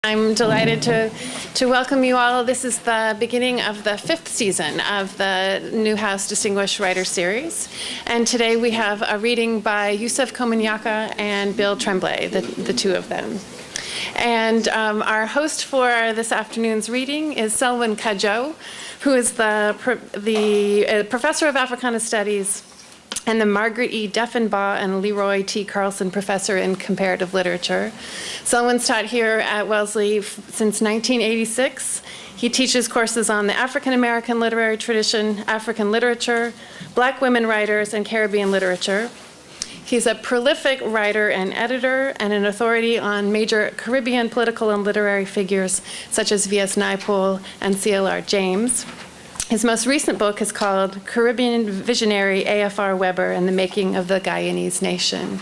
I'm delighted to welcome you all. This is the beginning of the 5th season of the Newhouse Distinguished Writer Series. And today we have a reading by Yusef Komunyakaa and Bill Tremblay, the two of them. And our host for this afternoon's reading is Selwyn Cudjoe, who is the professor of Africana Studies and the Margaret E. Deffenbaugh and Leroy T. Carlson Professor in Comparative Literature. Selwyn's taught here at Wellesley since 1986. He teaches courses on the African American literary tradition, African literature, Black women writers, and Caribbean literature. He's a prolific writer and editor and an authority on major Caribbean political and literary figures such as V.S. Naipaul and C.L.R. James. His most recent book is called Caribbean Visionary A.F.R. Weber and the Making of the Guyanese Nation.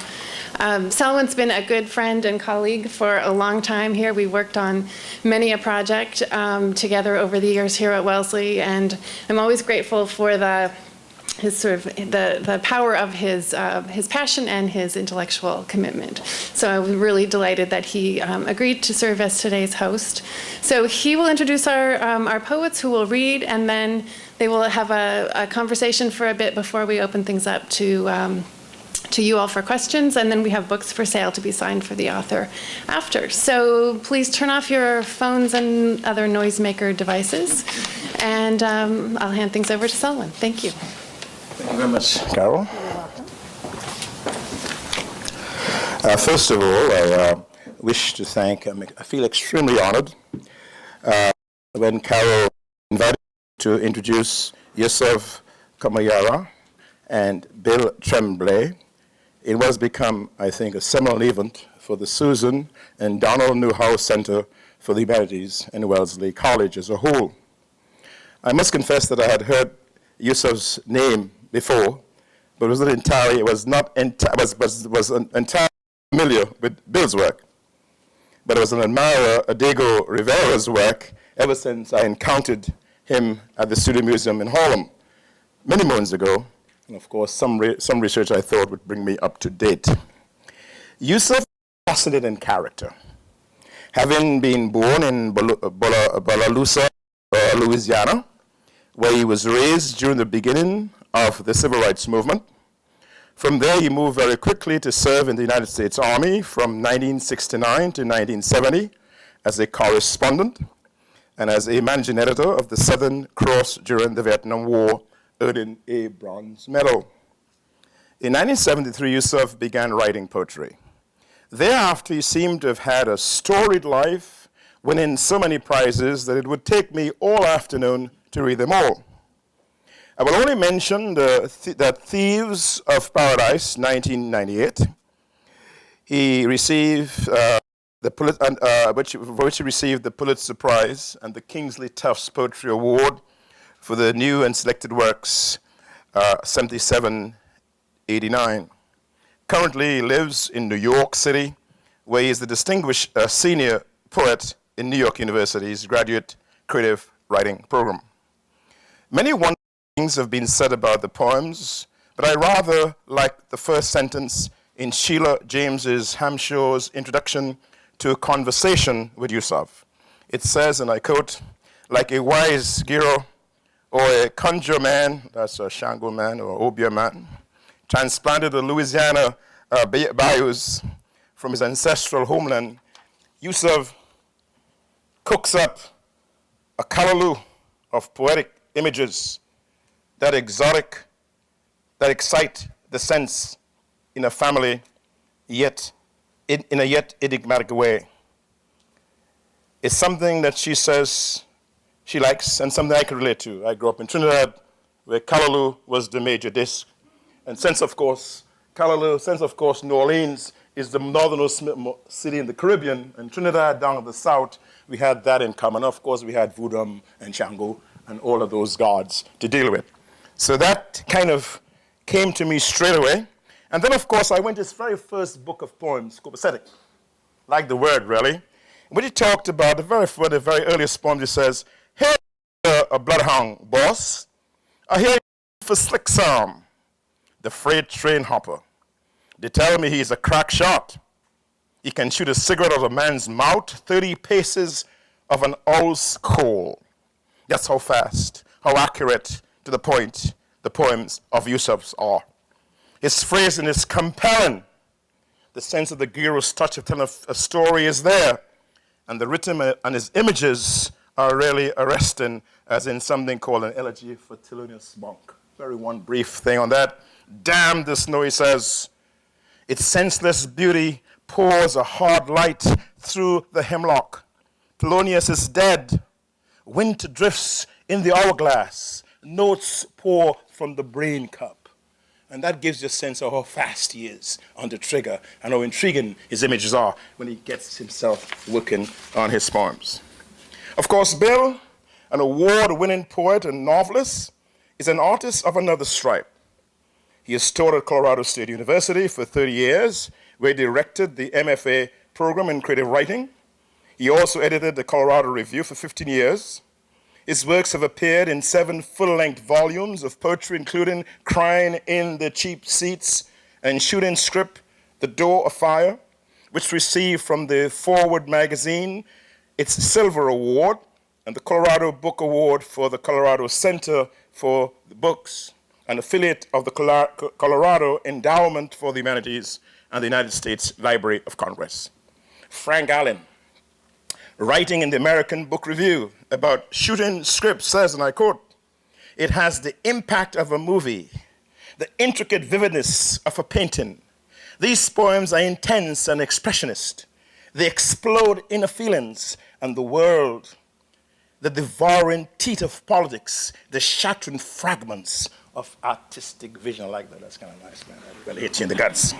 Selwyn's been a good friend and colleague for a long time here. We worked on many a project together over the years here at Wellesley, and I'm always grateful for the power of his passion and his intellectual commitment. So I was really delighted that he agreed to serve as today's host. So he will introduce our poets who will read, and then they will have a conversation for a bit before we open things up to you all for questions, and then we have books for sale to be signed for the author after. So please turn off your phones and other noisemaker devices, and I'll hand things over to Selwyn. Thank you. Thank you very much, Carol. First of all, I wish to thank, I feel extremely honored when Carol invited me to introduce Yusef Komunyakaa and Bill Tremblay in what has become, I think, a seminal event for the Susan and Donald Newhouse Center for the Humanities and Wellesley College as a whole. I must confess that I had heard Yusef's name before, but was entirely familiar with Bill's work. But I was an admirer of Diego Rivera's work ever since I encountered him at the Studio Museum in Harlem many moons ago. And of course, some research I thought would bring me up to date. Yusef is a fascinating character. Having been born in Bogalusa, Louisiana, where he was raised during the beginning of the Civil Rights Movement. From there, he moved very quickly to serve in the United States Army from 1969 to 1970 as a correspondent and as a managing editor of the Southern Cross during the Vietnam War, earning a bronze medal. In 1973, Yusef began writing poetry. Thereafter, he seemed to have had a storied life, winning so many prizes that it would take me all afternoon to read them all. I will only mention that Thieves of Paradise, 1998. He received for which he received the Pulitzer Prize and the Kingsley Tufts Poetry Award for the new and selected works, 7789. Currently, he lives in New York City, where he is the distinguished senior poet in New York University's graduate creative writing program. Many wonderful things have been said about the poems, but I rather like the first sentence in Sheila James's Hamshaw's introduction to A Conversation with Yusef. It says, and I quote, "Like a wise Giro or a conjure man," that's a Shango man or Obia man, transplanted to Louisiana bayous from his ancestral homeland, Yusef cooks up a callaloo of poetic images that excite the sense in a family, yet in a yet enigmatic way. It's something that she says she likes and something I can relate to. I grew up in Trinidad, where callaloo was the major dish. And since, of course, New Orleans is the northernmost city in the Caribbean, and Trinidad down at the south, we had that in common. Of course, we had Voodoo and Shango and all of those gods to deal with. So that kind of came to me straight away. And then, of course, I went to his very first book of poems, copacetic, like the word, really. When he talked about the very earliest poem, he says, "Here a bloodhound boss, I hear for slick Sam, the freight train hopper. They tell me he's a crack shot. He can shoot a cigarette out of a man's mouth 30 paces of an owl's call. That's how fast, how accurate to the point the poems of Yusef are. His phrasing is compelling. The sense of the gyro's touch of telling a story is there. And the rhythm and his images are really arresting, as in something called an elegy for Thelonious Monk. Very one brief thing on that. Damn the snow, he says. Its senseless beauty pours a hard light through the hemlock. Thelonious is dead. Winter drifts in the hourglass. Notes pour from the brain cup. And that gives you a sense of how fast he is on the trigger and how intriguing his images are when he gets himself working on his poems. Of course, Bill, an award-winning poet and novelist, is an artist of another stripe. He has taught at Colorado State University for 30 years, where he directed the MFA program in creative writing. He also edited the Colorado Review for 15 years. His works have appeared in 7 full-length volumes of poetry, including Crying in the Cheap Seats and Shooting Script, The Door of Fire, which received from the Forward magazine its Silver Award and the Colorado Book Award for the Colorado Center for the Books, an affiliate of the Colorado Endowment for the Humanities and the United States Library of Congress. Frank Allen, writing in the American Book Review about Shooting Script, says, and I quote, "It has the impact of a movie, the intricate vividness of a painting. These poems are intense and expressionist. They explode inner feelings and the world, the devouring teeth of politics, the shattering fragments of artistic vision." I like that. That's kind of nice, man. That really hits you in the guts.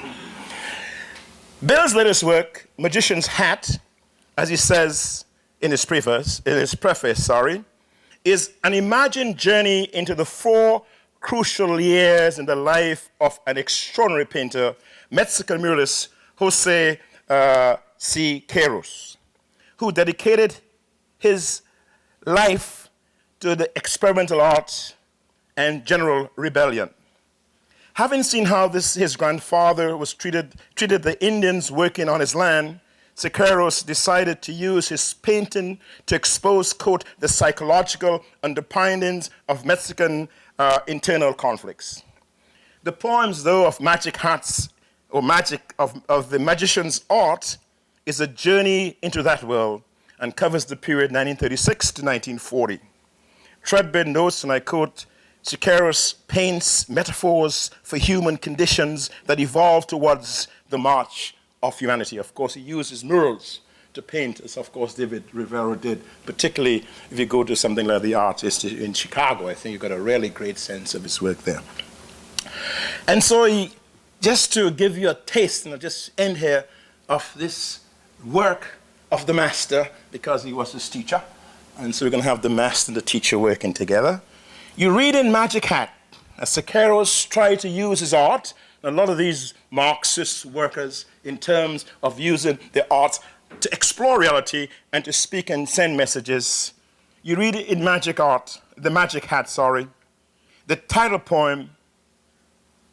Bill's latest work, Magician's Hat, as he says in his preface, is an imagined journey into the 4 crucial years in the life of an extraordinary painter, Mexican muralist Jose Siqueiros, who dedicated his life to the experimental art and general rebellion. Having seen how his grandfather was treated the Indians working on his land, Siqueiros decided to use his painting to expose, quote, the psychological underpinnings of Mexican internal conflicts. The poems, though, of Magic Hats, or Magic of the Magician's Art, is a journey into that world and covers the period 1936 to 1940. Threadbare notes, and I quote, Siqueiros paints metaphors for human conditions that evolve towards the march of humanity. Of course, he uses murals to paint, as of course David Rivera did, particularly if you go to something like the Artist in Chicago. I think you got a really great sense of his work there. And so just to give you a taste, and I'll just end here, of this work of the master, because he was his teacher, and so we're going to have the master and the teacher working together. You read in Magic Hat, as Siqueiros tried to use his art, a lot of these Marxist workers, in terms of using the art to explore reality and to speak and send messages. You read it in the Magic Hat, the title poem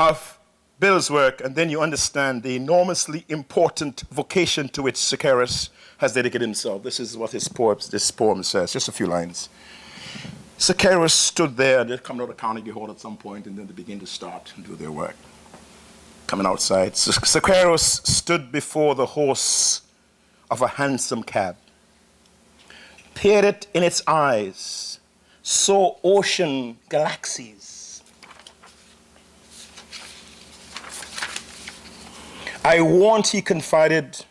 of Bill's work, and then you understand the enormously important vocation to which Siqueiros has dedicated himself. This is what this poem says, just a few lines. Siqueiros stood there, and they're coming out of Carnegie Hall at some point, and then they begin to start and do their work. Coming outside, Siqueiros stood before the horse of a hansom cab, peered it in its eyes, saw ocean galaxies. I want, he confided,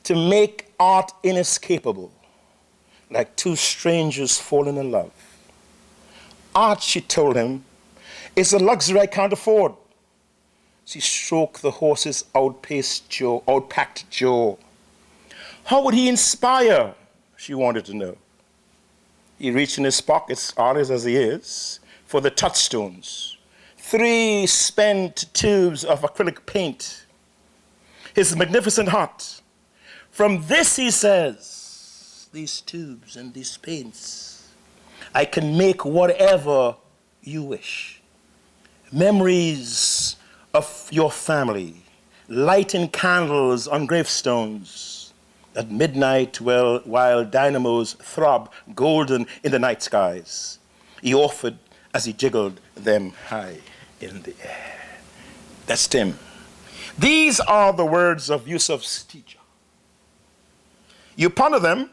to make art inescapable, like 2 strangers falling in love. Art, she told him, is a luxury I can't afford. She stroked the horse's outpacked jaw. How would he inspire? She wanted to know. He reached in his pockets, artist as he is, for the touchstones. 3 spent tubes of acrylic paint. His magnificent heart. From this, he says, these tubes and these paints, I can make whatever you wish. Memories of your family, lighting candles on gravestones, At midnight, while dynamos throb golden in the night skies, he offered as he jiggled them high in the air. That's Tim. These are the words of Yusef's teacher. You ponder them,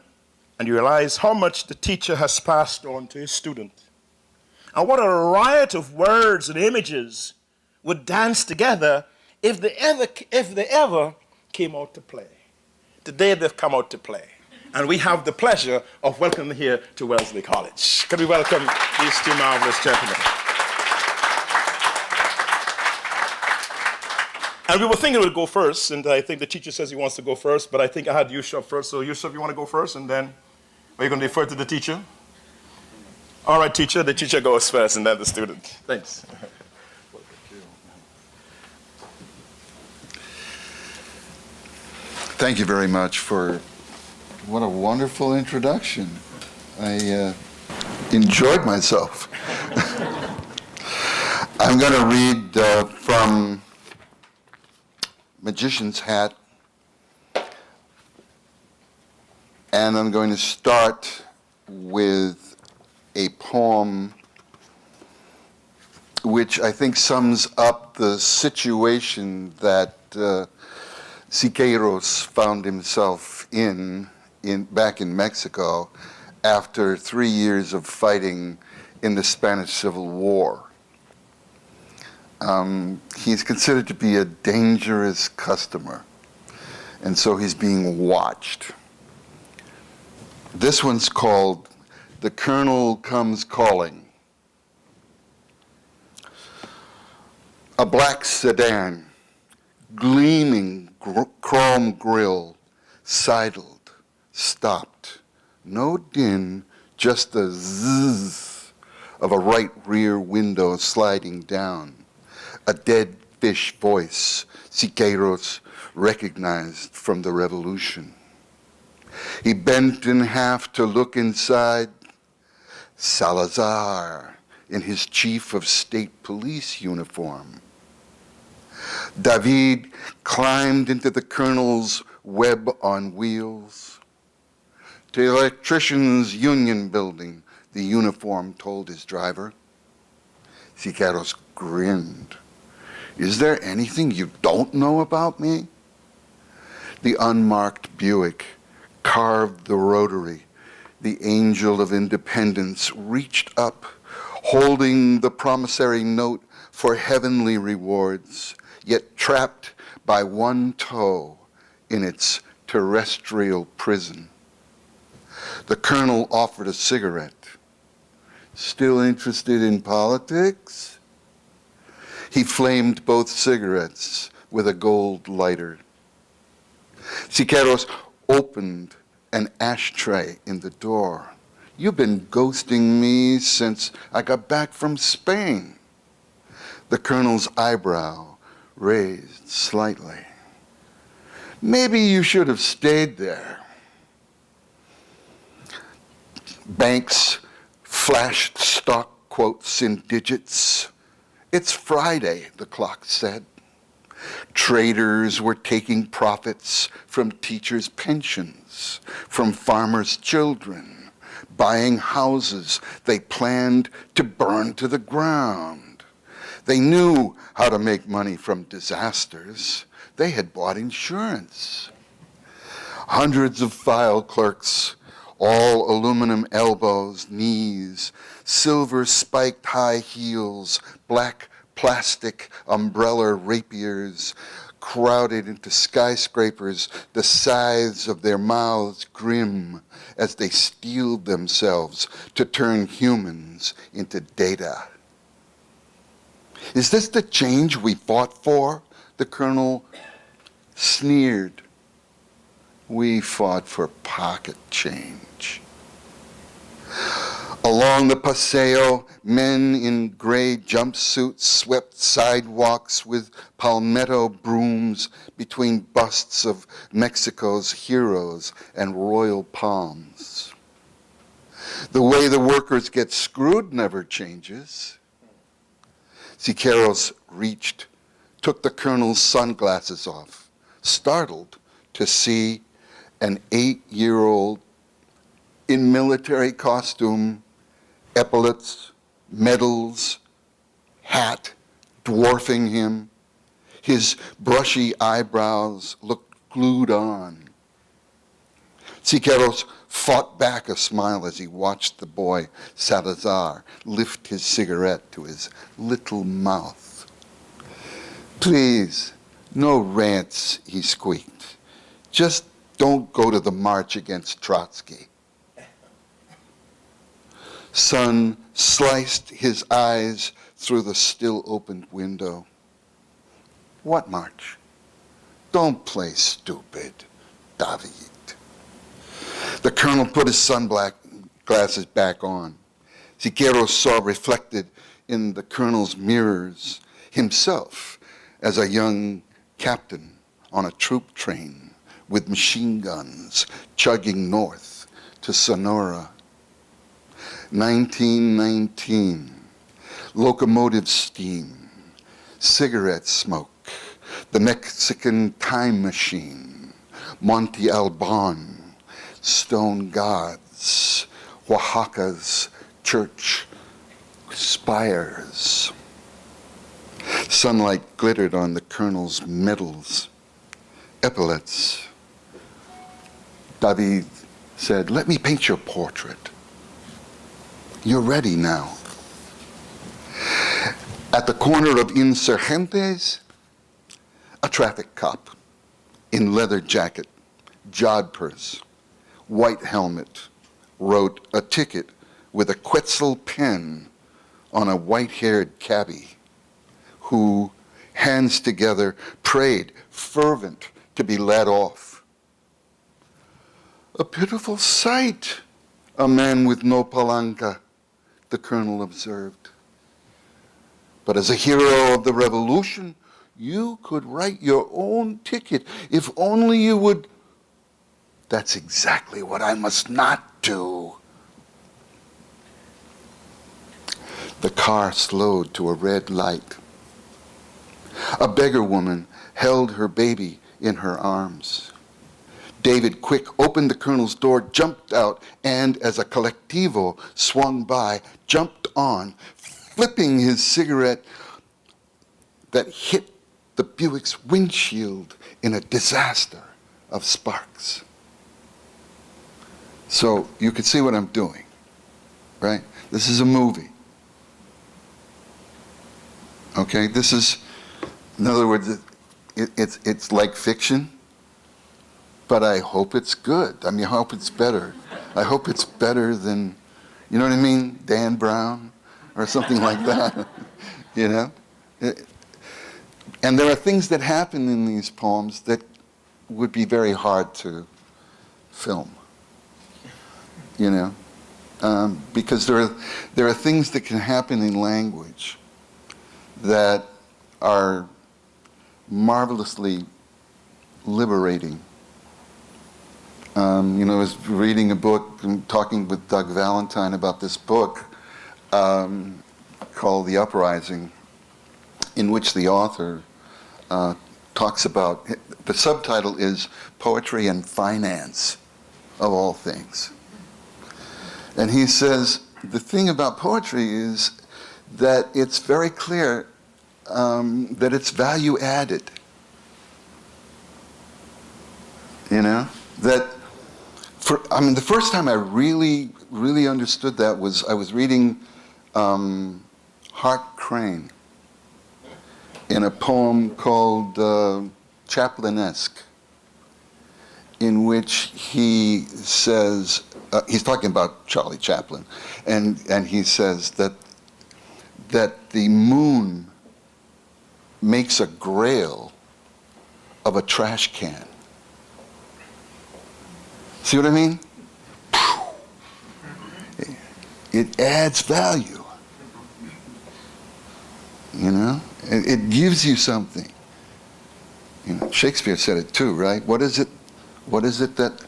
and you realize how much the teacher has passed on to his student. And what a riot of words and images would dance together if they ever came out to play. Today they've come out to play. And we have the pleasure of welcoming them here to Wellesley College. Can we welcome these two marvelous gentlemen? And we were thinking we'd go first, and I think the teacher says he wants to go first, but I think I had Yusef first. So Yusef, you want to go first, and then are you going to defer to the teacher? All right, teacher. The teacher goes first, and then the student. Thanks. Thank you very much for what a wonderful introduction. I enjoyed myself. I'm going to read from Magician's Hat, and I'm going to start with a poem which I think sums up the situation that Siqueiros found himself back in Mexico after 3 years of fighting in the Spanish Civil War. He's considered to be a dangerous customer, and so he's being watched. This one's called The Colonel Comes Calling. A black sedan, gleaming chrome grille, sidled, stopped. No din, just the zzz of a right rear window sliding down. A dead fish voice Siqueiros recognized from the revolution. He bent in half to look inside. Salazar in his chief of state police uniform. David climbed into the colonel's web on wheels. To the electricians' union building, the uniform told his driver. Siqueiros grinned. Is there anything you don't know about me? The unmarked Buick carved the rotary. The angel of independence reached up, holding the promissory note for heavenly rewards, yet trapped by one toe in its terrestrial prison. The colonel offered a cigarette. Still interested in politics? He flamed both cigarettes with a gold lighter. Siqueiros opened an ashtray in the door. You've been ghosting me since I got back from Spain. The colonel's eyebrow raised slightly. Maybe you should have stayed there. Banks flashed stock quotes in digits. It's Friday, the clock said. Traders were taking profits from teachers' pensions, from farmers' children, buying houses they planned to burn to the ground. They knew how to make money from disasters. They had bought insurance. Hundreds of file clerks, all aluminum elbows, knees, silver spiked high heels, black plastic umbrella rapiers, crowded into skyscrapers, the sides of their mouths grim as they steeled themselves to turn humans into data. Is this the change we fought for? The colonel sneered. We fought for pocket change. Along the Paseo, men in gray jumpsuits swept sidewalks with palmetto brooms between busts of Mexico's heroes and royal palms. The way the workers get screwed never changes. Siqueiros reached, took the colonel's sunglasses off, startled to see an 8-year-old in military costume, epaulets, medals, hat, dwarfing him. His brushy eyebrows looked glued on. Siqueiros fought back a smile as he watched the boy Salazar lift his cigarette to his little mouth. "Please, no rants," he squeaked. "Just don't go to the march against Trotsky." Sun sliced his eyes through the still opened window. "What march? Don't play stupid, David." The colonel put his sunglasses back on. Siqueiros saw reflected in the colonel's mirrors himself as a young captain on a troop train with machine guns chugging north to Sonora. 1919, locomotive steam, cigarette smoke, the Mexican time machine, Monte Alban, stone gods, Oaxaca's church spires. Sunlight glittered on the colonel's medals, epaulets. David said, "Let me paint your portrait. You're ready now." At the corner of Insurgentes, a traffic cop in leather jacket, jodhpurs, white helmet, wrote a ticket with a Quetzal pen on a white-haired cabbie who, hands together, prayed fervent to be let off. "A pitiful sight, a man with no palanca," the colonel observed. "But as a hero of the revolution, you could write your own ticket if only you would—" "That's exactly what I must not do." The car slowed to a red light. A beggar woman held her baby in her arms. David Quick opened the colonel's door, jumped out, and as a collectivo swung by, jumped on, flipping his cigarette that hit the Buick's windshield in a disaster of sparks. So you can see what I'm doing, right? This is a movie. Okay, this is, in other words, it's like fiction, but I hope it's good. I mean, I hope it's better. I hope it's better than, you know what I mean, Dan Brown or something like that, you know? And there are things that happen in these poems that would be very hard to film, you know? Because there are things that can happen in language that are marvelously liberating. You know, I was reading a book and talking with Doug Valentine about this book called The Uprising, in which the author talks about, the subtitle is Poetry and Finance, of all things. And he says, the thing about poetry is that it's very clear that it's value added. You know? That, the first time I really, really understood that was I was reading Hart Crane in a poem called Chaplinesque, in which he says, he's talking about Charlie Chaplin, and he says that the moon makes a grail of a trash can. See what I mean? It adds value. You know? It gives you something. You know, Shakespeare said it too, right? What is it that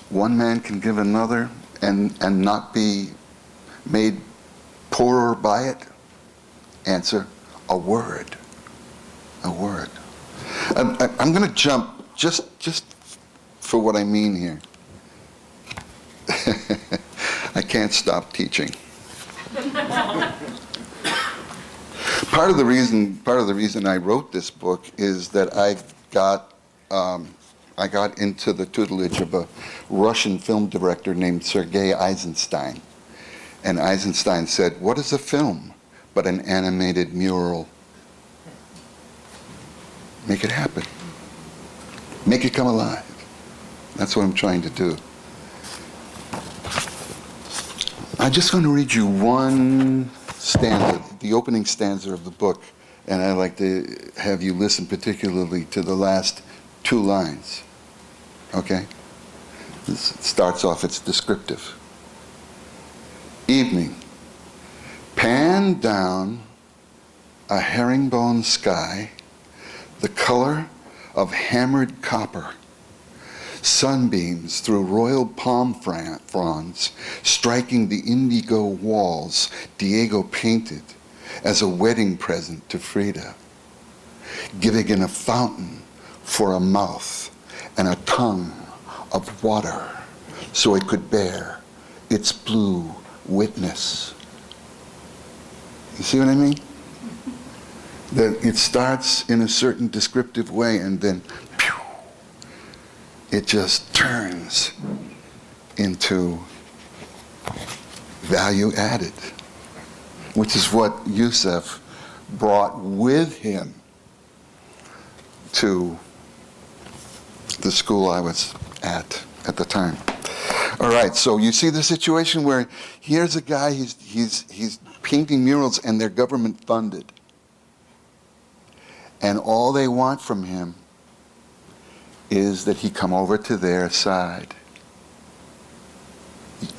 one man can give another and not be made poorer by it? Answer, a word. A word. I'm going to jump just for what I mean here. I can't stop teaching. Part of the reason I wrote this book is that I got into the tutelage of a Russian film director named Sergei Eisenstein. And Eisenstein said, "What is a film but an animated mural? Make it happen. Make it come alive." That's what I'm trying to do. I'm just going to read you one stanza, the opening stanza of the book, and I'd like to have you listen particularly to the last 2 lines. Okay? This starts off, it's descriptive. Evening. Pan down a herringbone sky, the color of hammered copper. Sunbeams through royal palm fronds, striking the indigo walls Diego painted as a wedding present to Frida, giving in a fountain for a mouth and a tongue of water so it could bear its blue witness. You see what I mean? That it starts in a certain descriptive way and then pew, it just turns into value added, which is what Yusef brought with him to the school I was at the time. All right, so you see the situation where here's a guy, he's painting murals and they're government funded. And all they want from him is that he come over to their side.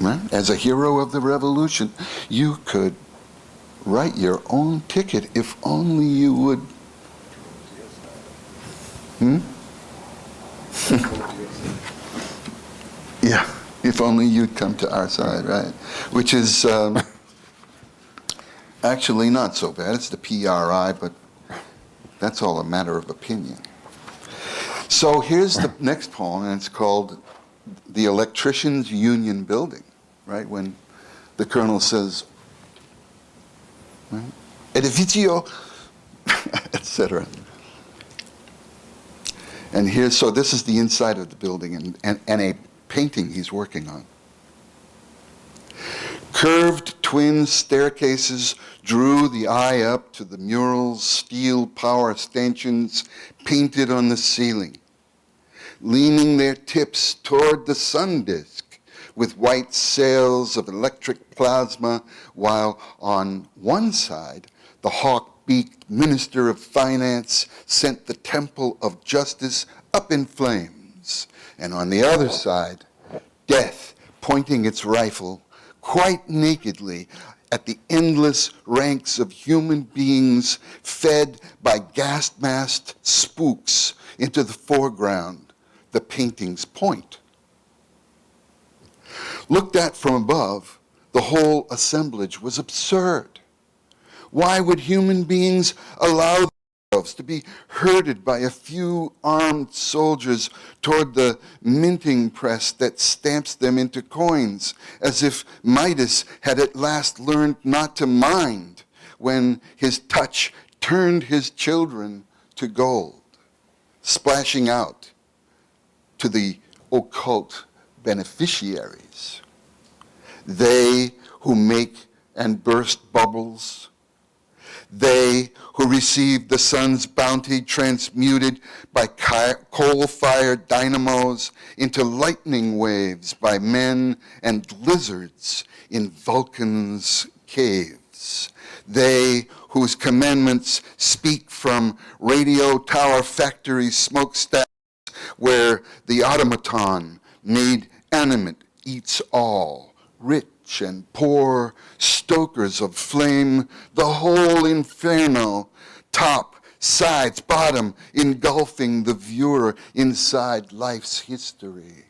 Right? As a hero of the revolution, you could write your own ticket if only you would. Yeah, if only you'd come to our side, right? Which is actually not so bad. It's the PRI, but that's all a matter of opinion. So here's the next poem, and it's called The Electricians' Union Building, right? When the colonel says, right? Edificio, etc. And here's, so this is the inside of the building and a painting he's working on. Curved twin staircases drew the eye up to the mural's steel power stanchions painted on the ceiling, leaning their tips toward the sun disk with white sails of electric plasma, while on one side, the hawk-beaked Minister of Finance sent the Temple of Justice up in flames, and on the other side, death pointing its rifle quite nakedly at the endless ranks of human beings fed by gas-masked spooks into the foreground, the painting's point. Looked at from above, the whole assemblage was absurd. Why would human beings allow themselves to be herded by a few armed soldiers toward the minting press that stamps them into coins, as if Midas had at last learned not to mind when his touch turned his children to gold, splashing out to the occult beneficiaries. They who make and burst bubbles, they who receive the sun's bounty transmuted by coal-fired dynamos into lightning waves by men and lizards in Vulcan's caves. They whose commandments speak from radio tower factory smokestacks where the automaton made animate eats all, rich and poor, stokers of flame, the whole inferno, top, sides, bottom, engulfing the viewer inside life's history.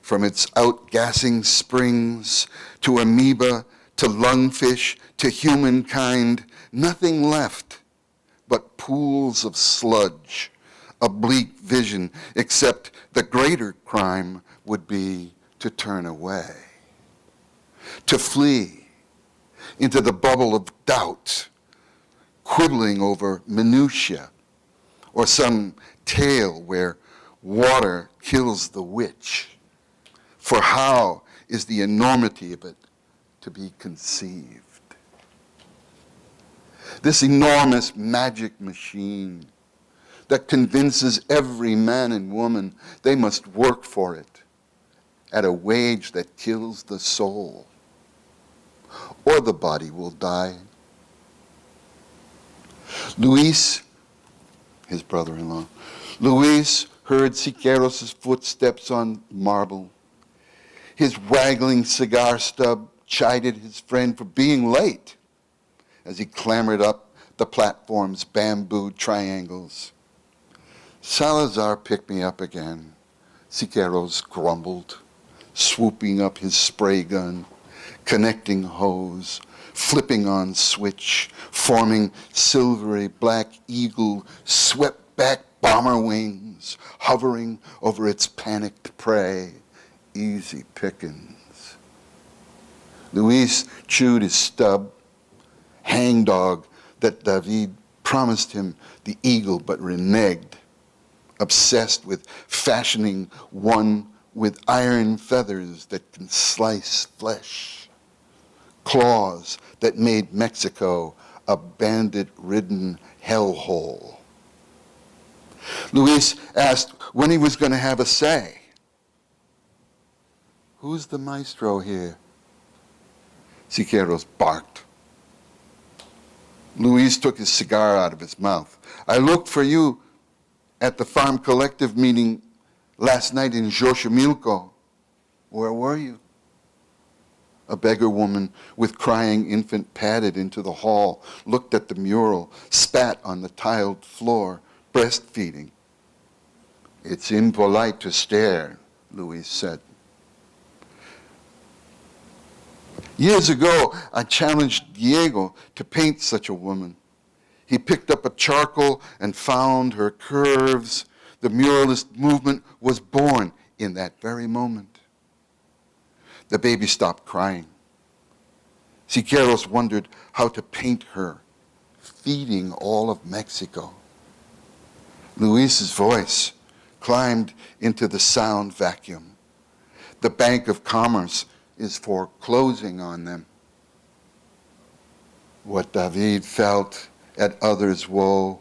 From its outgassing springs to amoeba, to lungfish, to humankind, nothing left but pools of sludge, a bleak vision, except the greater crime would be to turn away, to flee into the bubble of doubt, quibbling over minutiae, or some tale where water kills the witch. For how is the enormity of it to be conceived? This enormous magic machine that convinces every man and woman they must work for it at a wage that kills the soul, or the body will die. Luis, his brother-in-law, Luis heard Siqueiros' footsteps on marble. His waggling cigar stub chided his friend for being late as he clambered up the platform's bamboo triangles. Salazar picked me up again, Siqueiros grumbled, swooping up his spray gun, connecting hose, flipping on switch, forming silvery black eagle swept back bomber wings, hovering over its panicked prey. Easy pickings. Luis chewed his stub, hangdog that David promised him the eagle but reneged, obsessed with fashioning one with iron feathers that can slice flesh, claws that made Mexico a bandit-ridden hellhole. Luis asked when he was going to have a say. Who's the maestro here? Siqueiros barked. Luis took his cigar out of his mouth. I looked for you at the farm collective meeting last night in Xochimilco. Where were you? A beggar woman with crying infant padded into the hall, looked at the mural, spat on the tiled floor, breastfeeding. It's impolite to stare, Luis said. Years ago, I challenged Diego to paint such a woman. He picked up a charcoal and found her curves. The muralist movement was born in that very moment. The baby stopped crying. Siqueiros wondered how to paint her, feeding all of Mexico. Luis's voice climbed into the sound vacuum. The Bank of Commerce is foreclosing on them. What David felt at others' woe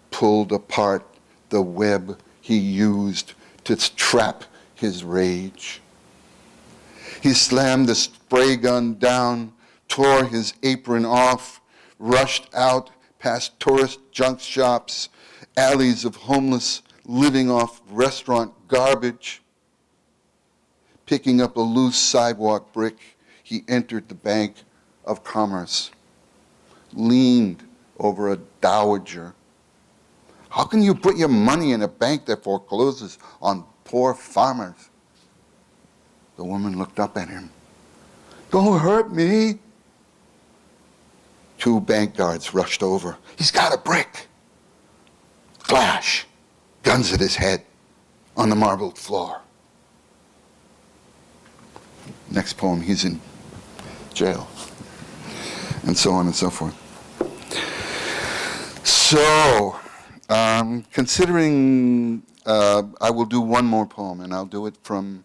pulled apart the web he used to trap his rage. He slammed the spray gun down, tore his apron off, rushed out past tourist junk shops, alleys of homeless living off restaurant garbage. Picking up a loose sidewalk brick, he entered the Bank of Commerce, leaned over a dowager. How can you put your money in a bank that forecloses on poor farmers? The woman looked up at him. Don't hurt me. Two bank guards rushed over. He's got a brick. Flash, guns at his head on the marbled floor. Next poem, he's in jail, and so on and so forth. So, considering I will do one more poem, and I'll do it from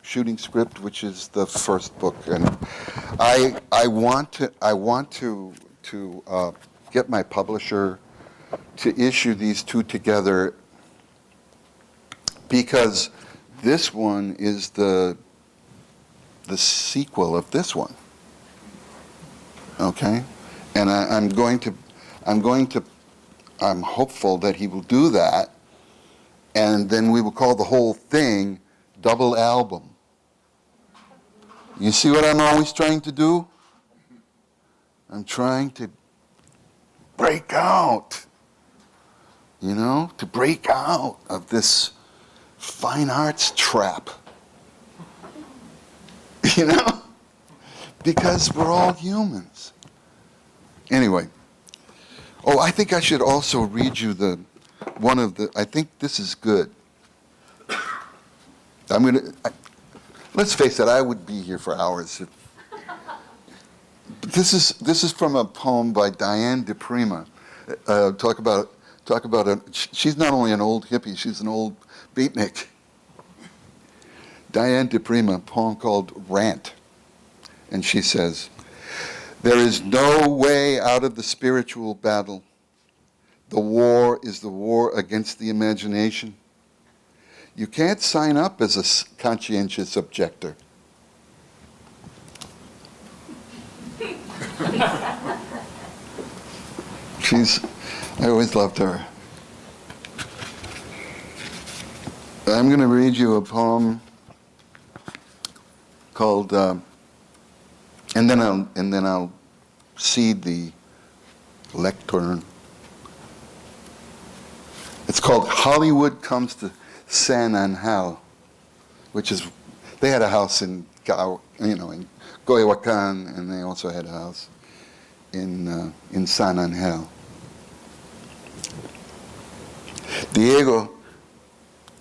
Shooting Script, which is the first book, and I want to get my publisher to issue these two together, because this one is the sequel of this one. Okay, and I'm hopeful that he will do that, and then we will call the whole thing Double Album. You see what I'm always trying to do? I'm trying to break out, to break out of this fine arts trap, because we're all humans. Anyway, Oh, I think I should also read you I think this is good. Let's face it, I would be here for hours. But this is from a poem by Diane de Prima. Talk about she's not only an old hippie, she's an old beatnik. Diane de Prima, a poem called Rant. And she says, "There is no way out of the spiritual battle. The war is the war against the imagination. You can't sign up as a conscientious objector." I always loved her. I'm going to read you a poem called, and then I'll cede the lectern. It's called "Hollywood Comes to San Angel," which is, they had a house in Coyoacán, and they also had a house in San Angel. Diego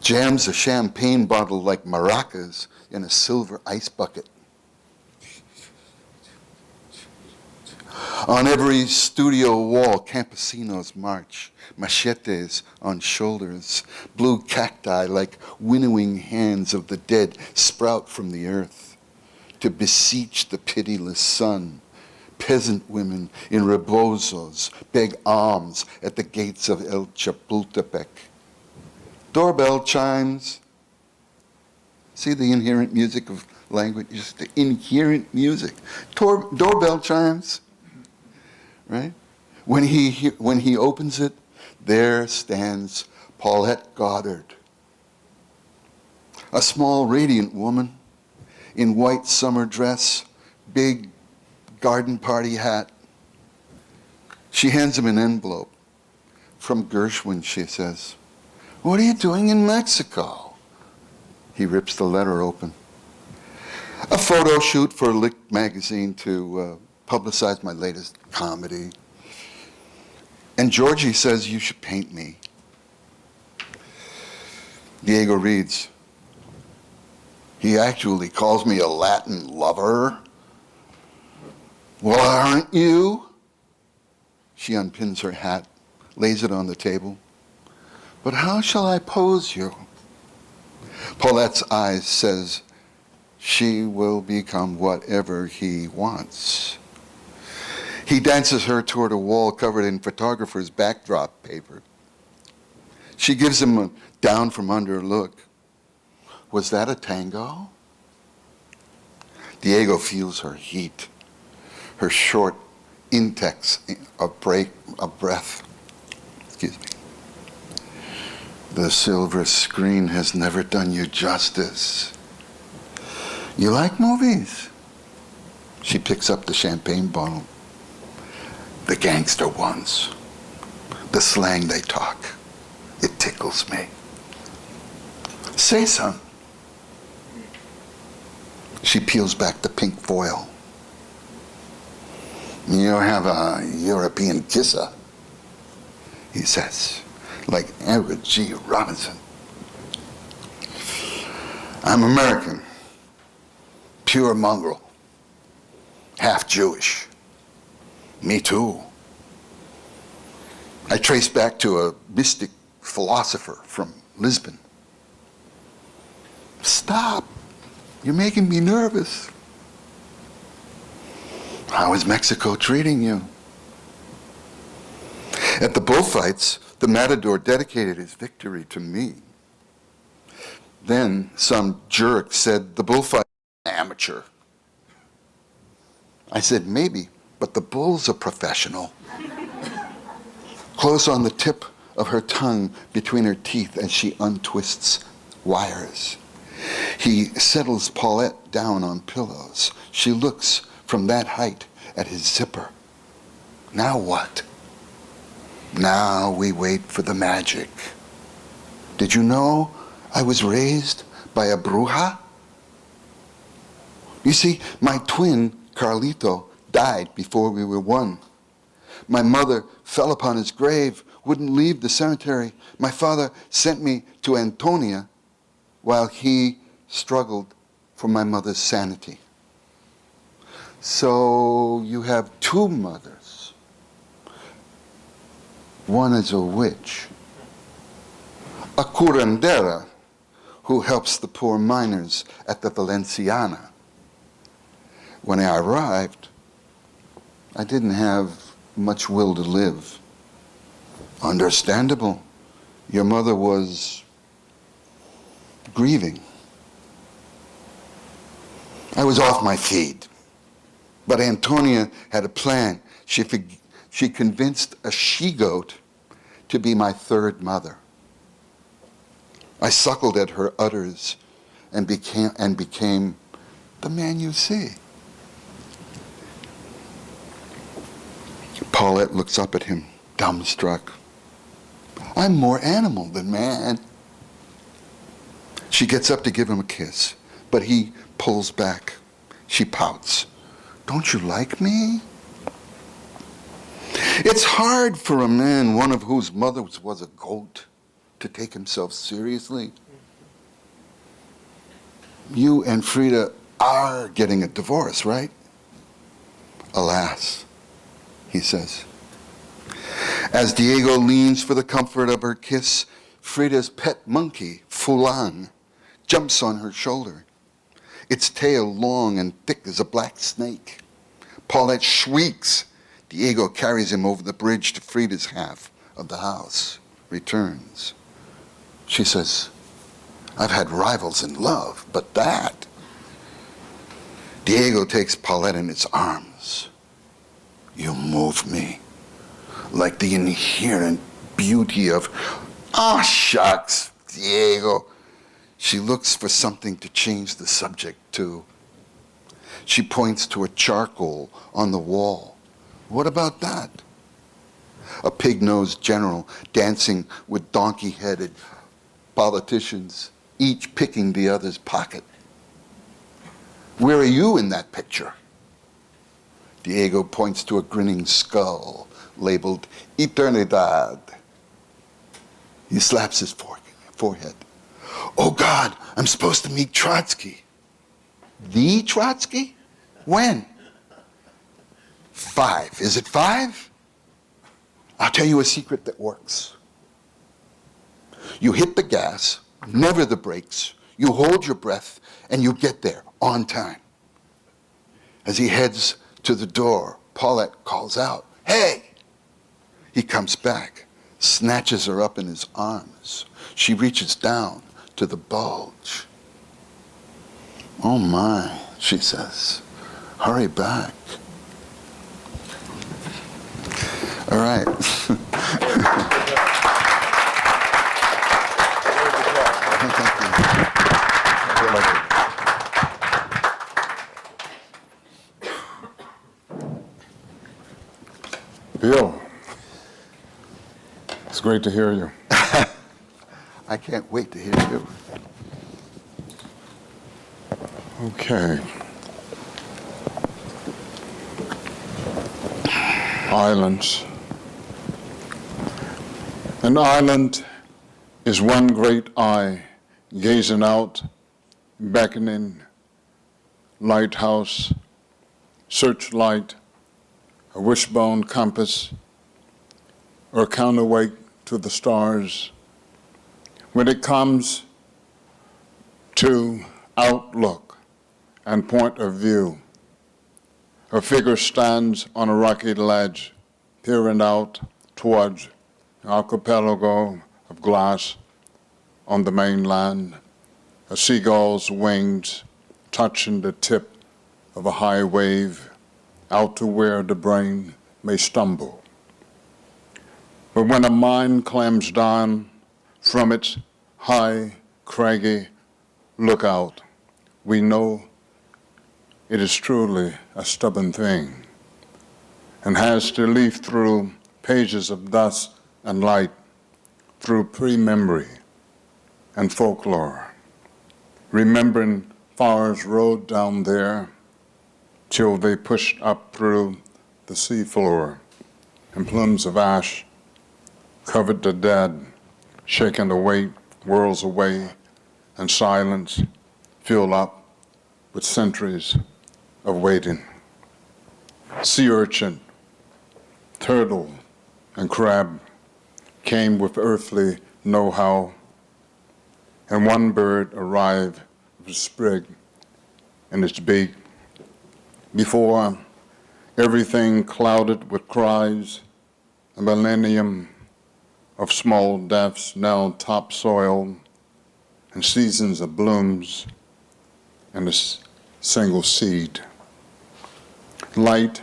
jams a champagne bottle like maracas in a silver ice bucket. On every studio wall, campesinos march, machetes on shoulders. Blue cacti like winnowing hands of the dead sprout from the earth to beseech the pitiless sun. Peasant women in rebozos beg alms at the gates of El Chapultepec. Doorbell chimes. See the inherent music of language, just the inherent music. Doorbell chimes, right? When he opens it, there stands Paulette Goddard, a small, radiant woman in white summer dress, big garden party hat. She hands him an envelope. From Gershwin, she says. "What are you doing in Mexico?" He rips the letter open. "A photo shoot for Lick magazine to publicize my latest comedy. And Georgie says you should paint me." Diego reads, "He actually calls me a Latin lover. Well, aren't you?" She unpins her hat, lays it on the table. "But how shall I pose you?" Paulette's eyes says she will become whatever he wants. He dances her toward a wall covered in photographer's backdrop paper. She gives him a down from under look. Was that a tango? Diego feels her heat, her short intakes of breath. Excuse me. The silver screen has never done you justice. You like movies? She picks up the champagne bottle. The gangster ones. The slang they talk. It tickles me. Say some. She peels back the pink foil. You have a European kisser, he says, like Edward G. Robinson. I'm American, pure mongrel, half Jewish. Me too. I trace back to a mystic philosopher from Lisbon. Stop. You're making me nervous. How is Mexico treating you? At the bullfights, the matador dedicated his victory to me. Then some jerk said the bullfight was amateur. I said, maybe, but the bull's a professional. Close on the tip of her tongue between her teeth as she untwists wires. He settles Paulette down on pillows. She looks from that height at his zipper. Now what? Now we wait for the magic. Did you know I was raised by a bruja? You see, my twin, Carlito, died before we were one. My mother fell upon his grave, wouldn't leave the cemetery. My father sent me to Antonia while he struggled for my mother's sanity. So you have two mothers. One is a witch, a curandera who helps the poor miners at the Valenciana. When I arrived, I didn't have much will to live. Understandable. Your mother was grieving. I was off my feed. But Antonia had a plan. She convinced a she-goat to be my third mother. I suckled at her udders and became the man you see. Paulette looks up at him, dumbstruck. I'm more animal than man. She gets up to give him a kiss, but he pulls back. She pouts. Don't you like me? It's hard for a man, one of whose mothers was a goat, to take himself seriously. You and Frida are getting a divorce, right? Alas, he says. As Diego leans for the comfort of her kiss, Frida's pet monkey, Fulan, jumps on her shoulder. Its tail long and thick as a black snake. Paulette shrieks. Diego carries him over the bridge to Frida's half of the house, returns. She says, I've had rivals in love, but that. Diego takes Paulette in his arms. You move me like the inherent beauty of, shucks, Diego. She looks for something to change the subject to. She points to a charcoal on the wall. What about that? A pig-nosed general dancing with donkey-headed politicians, each picking the other's pocket. Where are you in that picture? Diego points to a grinning skull labeled Eternidad. He slaps his forehead. Oh God, I'm supposed to meet Trotsky. The Trotsky? When? 5. Is it 5? I'll tell you a secret that works. You hit the gas, never the brakes, you hold your breath, and you get there on time. As he heads to the door, Paulette calls out, hey! He comes back, snatches her up in his arms. She reaches down to the bulge. Oh my, she says, hurry back. All right. Bill, it's great to hear you. I can't wait to hear you. Okay. Islands. An island is one great eye gazing out, beckoning, lighthouse, searchlight, a wishbone compass, or counterweight to the stars. When it comes to outlook and point of view, a figure stands on a rocky ledge, peering out towards an archipelago of glass on the mainland, a seagull's wings touching the tip of a high wave out to where the brain may stumble. But when a mind climbs down from its high, craggy lookout, we know it is truly a stubborn thing and has to leaf through pages of dust and light, through pre-memory and folklore, remembering Farr's road down there till they pushed up through the seafloor, and plumes of ash covered the dead, shaken the weight, whirls away, and silence filled up with centuries of waiting. Sea urchin, turtle, and crab came with earthly know-how, and one bird arrived with a sprig in its beak. Before everything clouded with cries, a millennium of small deaths, now topsoil, and seasons of blooms, and a single seed. Light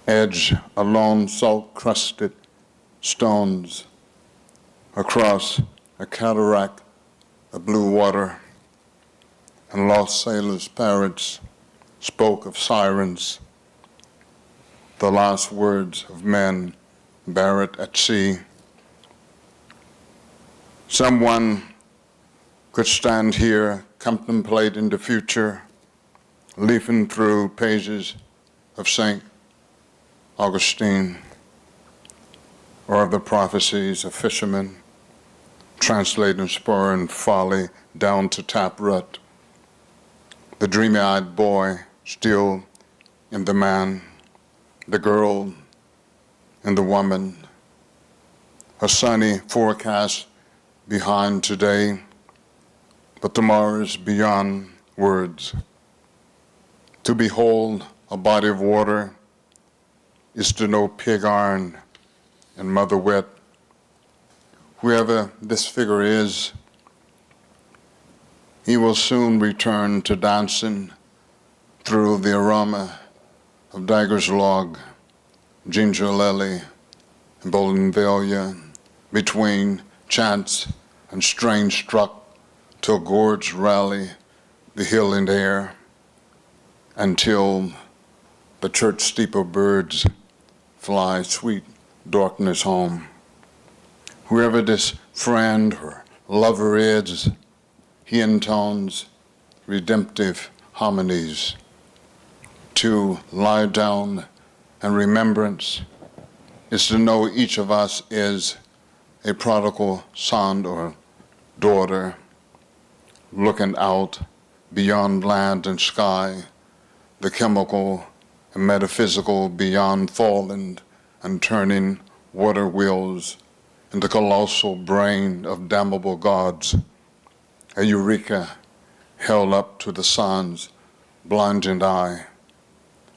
edge along salt-crusted stones across a cataract of blue water, and lost sailors' parrots spoke of sirens, the last words of men buried at sea. Someone could stand here contemplating the future, leafing through pages of St. Augustine, or of the prophecies of fishermen, translating spur and folly down to taproot. The dreamy-eyed boy still in the man, the girl in the woman, a sunny forecast behind today, but tomorrow is beyond words. To behold a body of water is to know pig iron and mother wit. Whoever this figure is, he will soon return to dancing through the aroma of Dagger's Log, Ginger Lily, and Bougainvillea, between chants and strains struck till gorge rally the hill and air, until the church steeple birds fly sweet darkness home. Whoever this friend or lover is, he intones redemptive harmonies. To lie down and remembrance is to know each of us is a prodigal son or daughter looking out beyond land and sky, the chemical and metaphysical beyond falling and turning water wheels in the colossal brain of damnable gods, a eureka held up to the sun's blinding eye,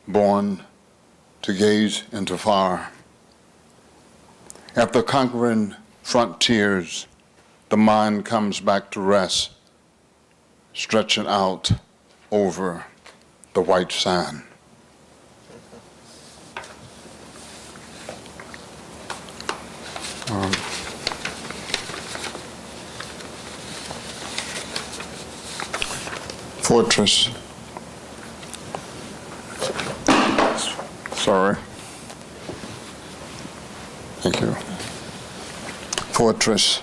born to gaze into fire. At the conquering frontiers, the mind comes back to rest, stretching out over the white sand. Fortress. Sorry. Thank you. Fortress.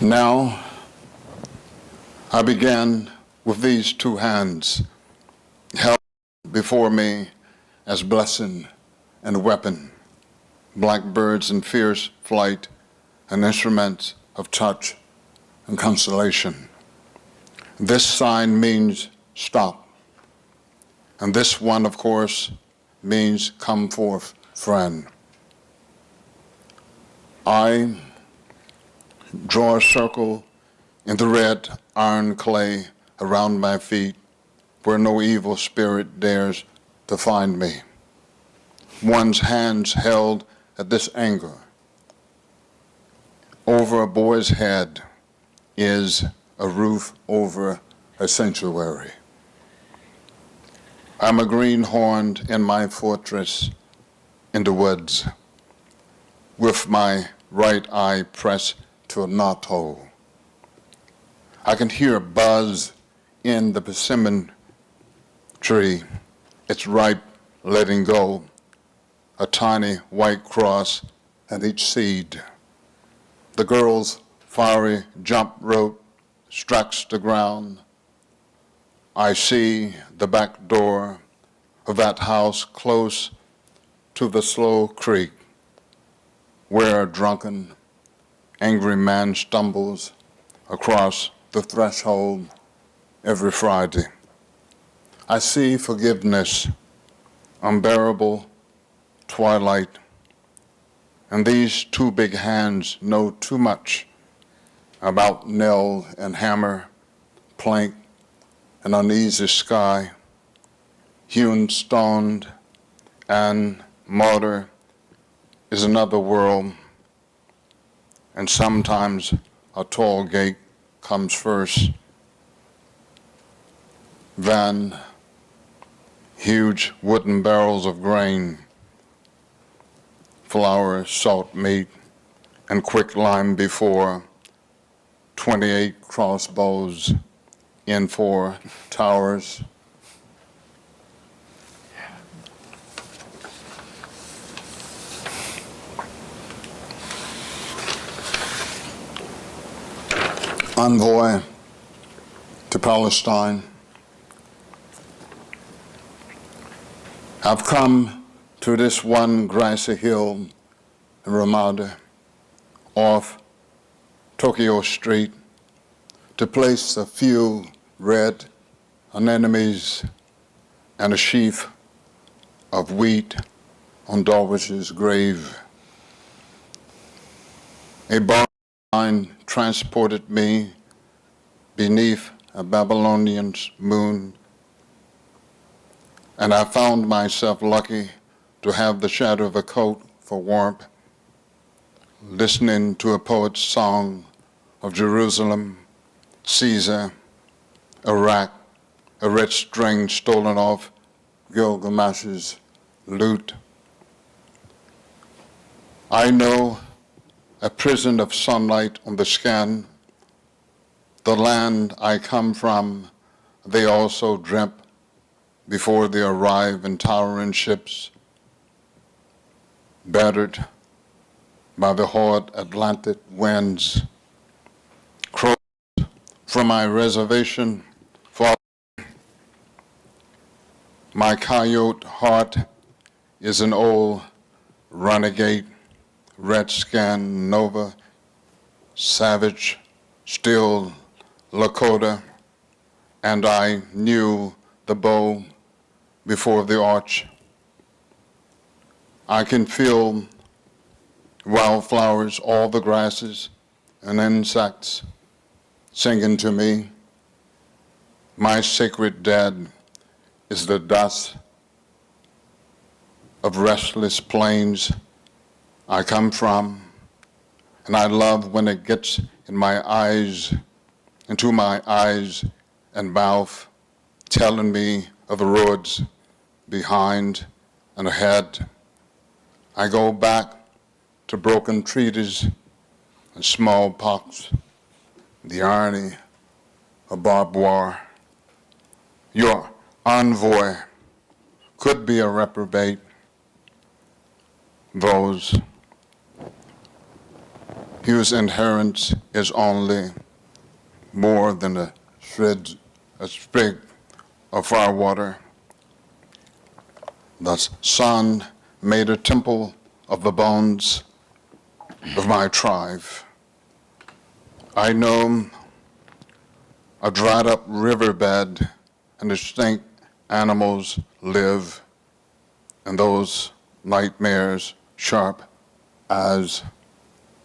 Now, I began with these two hands held before me as blessing and weapon, blackbirds in fierce flight, and instruments of touch and consolation. This sign means stop. And this one, of course, means come forth, friend. I draw a circle in the red iron clay around my feet where no evil spirit dares to find me. One's hands held at this angle over a boy's head is a roof over a sanctuary. I'm a greenhorn in my fortress in the woods, with my right eye pressed to a knothole. I can hear a buzz in the persimmon tree, its ripe letting go, a tiny white cross at each seed. The girl's fiery jump rope strikes the ground. I see the back door of that house close to the slow creek where a drunken, angry man stumbles across the threshold every Friday. I see forgiveness, unbearable twilight, and these two big hands know too much about nail and hammer, plank, and uneasy sky, hewn stone and mortar is another world, and sometimes a toll gate comes first, then huge wooden barrels of grain, flour, salt meat, and quicklime before 28 crossbows in 4 towers. Envoy to Palestine. I've come to this one grassy hill in Ramada off Tokyo Street to place a few red anemones and a sheaf of wheat on Darwish's grave. A barn transported me beneath a Babylonian moon, and I found myself lucky to have the shadow of a coat for warmth, listening to a poet's song of Jerusalem, Caesar, Iraq, a red string stolen off Gilgamesh's lute. I know a prison of sunlight on the skin. The land I come from, they also dreamt before they arrive in towering ships, battered by the hard Atlantic winds. Crows from my reservation fall. My coyote heart is an old renegade, redskin, Nova, savage, still Lakota, and I knew the bow before the arch. I can feel wildflowers, all the grasses and insects singing to me. My sacred dead is the dust of restless plains I come from, and I love when it gets in my eyes, into my eyes and mouth, telling me of the roads behind and ahead. I go back to broken treaties and smallpox, the irony of barbed wire. Your envoy could be a reprobate, those whose inheritance is only more than a sprig of firewater. The sun made a temple of the bones of my tribe. I know a dried up riverbed and extinct animals live, and those nightmares sharp as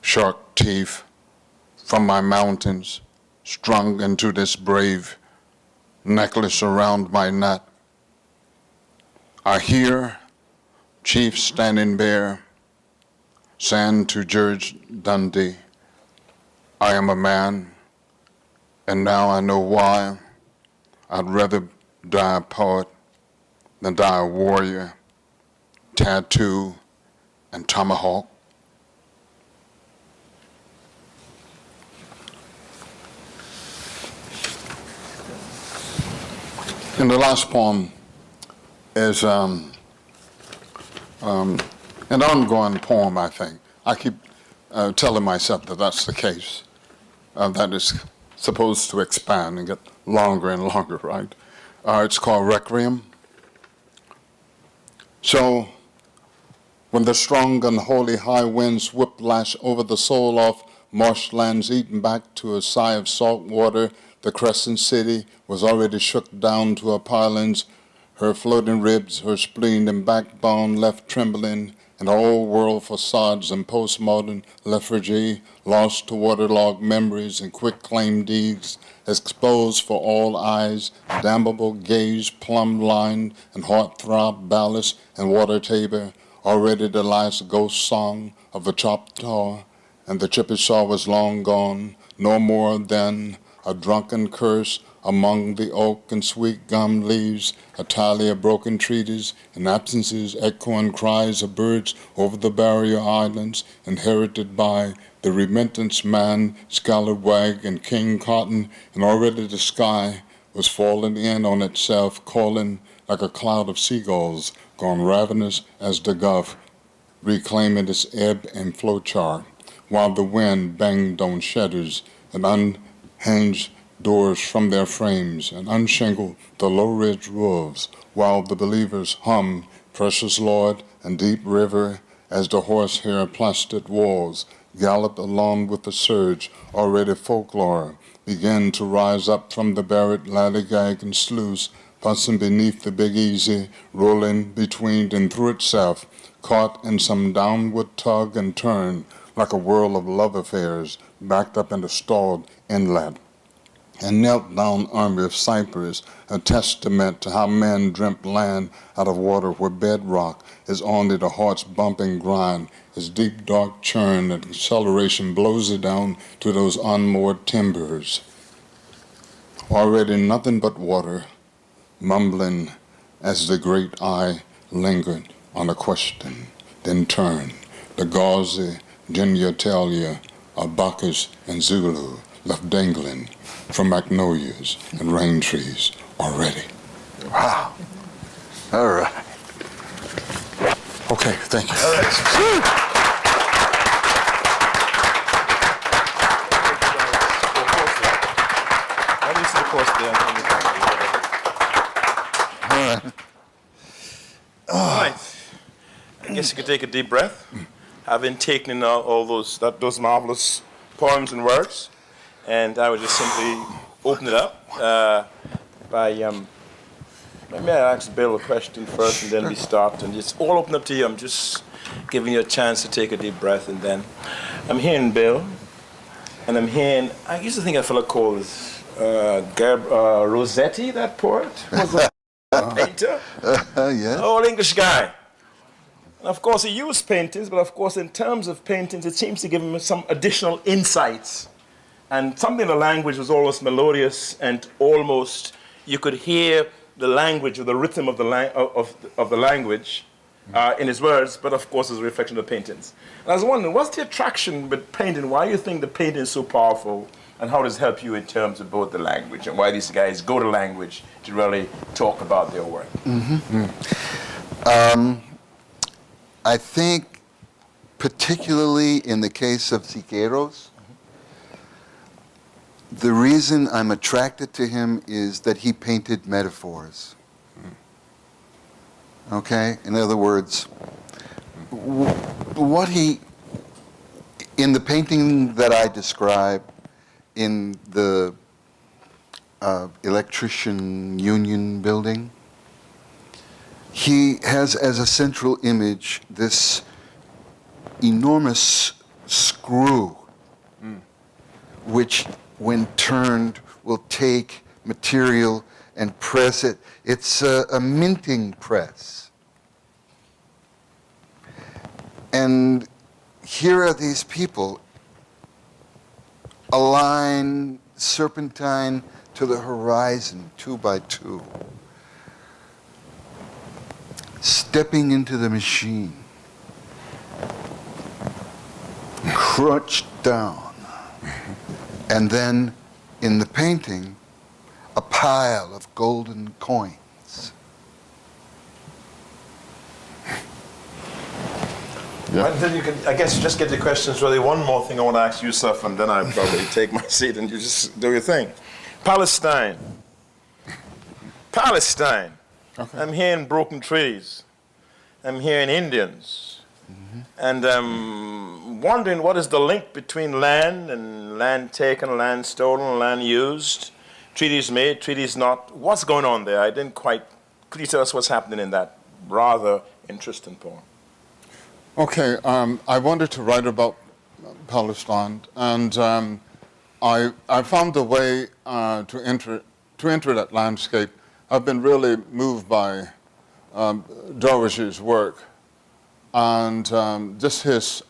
shark teeth from my mountains strung into this brave necklace around my neck. I hear chief standing bare, saying to George Dundee, I am a man, and now I know why I'd rather die a poet than die a warrior, tattoo and tomahawk. And the last poem is an ongoing poem, I think. I keep telling myself that that's the case, that is supposed to expand and get longer and longer, right? It's called Requiem. So When the strong unholy high winds whiplash over the soul of marshlands eaten back to a sigh of salt water, the crescent city was already shook down to her pylons, her floating ribs, her spleen and backbone left trembling, and old world facades and postmodern lethargy, lost to waterlogged memories and quick claim deeds, exposed for all eyes, damnable gaze, plumb-lined and heart-throb ballast and water tabor, already the last ghost song of a Choctaw, and the Chippewa was long gone, no more than a drunken curse among the oak and sweet gum leaves, a tally of broken treaties and absences, echoing cries of birds over the barrier islands, inherited by the remittance man, scallywag, and King Cotton, and already the sky was falling in on itself, calling like a cloud of seagulls, gone ravenous as the Gulf, reclaiming its ebb and flow chart, while the wind banged on shutters and unhinged doors from their frames and unshingled the low-ridged roofs, while the believers hummed Precious Lord and Deep River as the horsehair plastered walls galloped along with the surge. Already folklore began to rise up from the buried lallygag and sluice, passing beneath the Big Easy, rolling between and through itself, caught in some downward tug and turn, like a whirl of love affairs backed up in a stalled inlet. And knelt down army of cypress, a testament to how men dreamt land out of water where bedrock is only the heart's bumping grind, as deep dark churn and acceleration blows it down to those unmoored timbers. Already nothing but water, mumbling as the great eye lingered on a question, then turned, the gauzy genitalia of Bacchus and Zulu left dangling from magnolias and rain trees already. Wow. All right. Okay, thank you. All right. I guess you could take a deep breath, having taken in all those marvelous poems and words, and I would just simply open it up by maybe I ask Bill a question first, and then we start, and it's all open up to you. I'm just giving you a chance to take a deep breath, and then I'm hearing Bill, and I'm hearing. I used to think a fellow called Rossetti, that poet, was a painter, Yeah. old English guy. And of course, he used paintings, but of course, in terms of paintings, it seems to give him some additional insights. And something in the language was almost melodious, and almost you could hear the language or the rhythm of the language in his words, but of course, as a reflection of the paintings. And I was wondering, what's the attraction with painting? Why do you think the painting is so powerful, and how does it help you in terms of both the language, and why these guys go to language to really talk about their work? I think, particularly in the case of Siqueiros, the reason I'm attracted to him is that he painted metaphors. Okay? In other words, what he, in the painting that I describe in the electrician union building, he has as a central image this enormous screw, which, when turned, will take material and press it. It's a minting press. And here are these people, a line serpentine to the horizon, 2 by 2. Stepping into the machine, crouched down, and then in the painting, a pile of golden coins. Yeah. Until you can, I guess, just get the questions ready. One more thing I want to ask Yusef, and then I'll probably take my seat and you just do your thing. Palestine. Palestine. Okay. I'm hearing broken trees. I'm hearing Indians. And wondering what is the link between land and land taken, land stolen, land used, treaties made, treaties not. What's going on there? I didn't quite. Could you tell us what's happening in that rather interesting poem? Okay, I wanted to write about Palestine, and I found a way to enter that landscape. I've been really moved by Darwish's work, and just his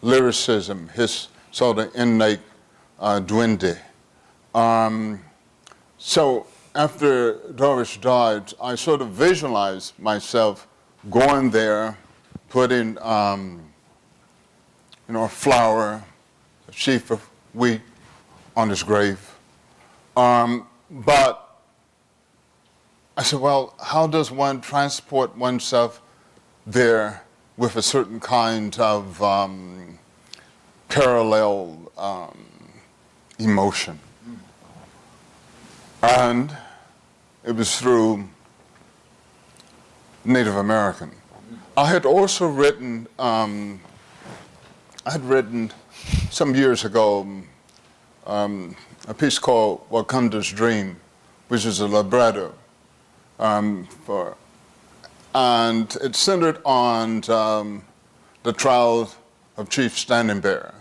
lyricism, his sort of innate duende. So after Darwish died, I sort of visualized myself going there, putting a flower, a sheaf of wheat on his grave. But I said, well, how does one transport oneself there with a certain kind of parallel emotion? And it was through Native American. I had also written, some years ago a piece called Wakanda's Dream, which is a libretto and it's centered on the trial of Chief Standing Bear.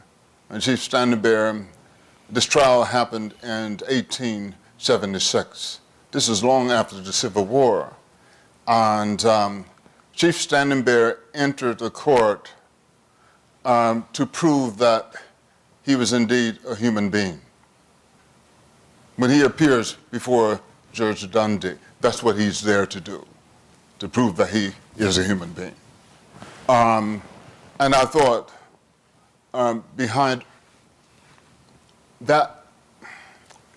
And Chief Standing Bear, this trial happened in 1876. This is long after the Civil War. And Chief Standing Bear entered the court to prove that he was indeed a human being. When he appears before Judge Dundee, that's what he's there to do, to prove that he is a human being. And I thought, behind that,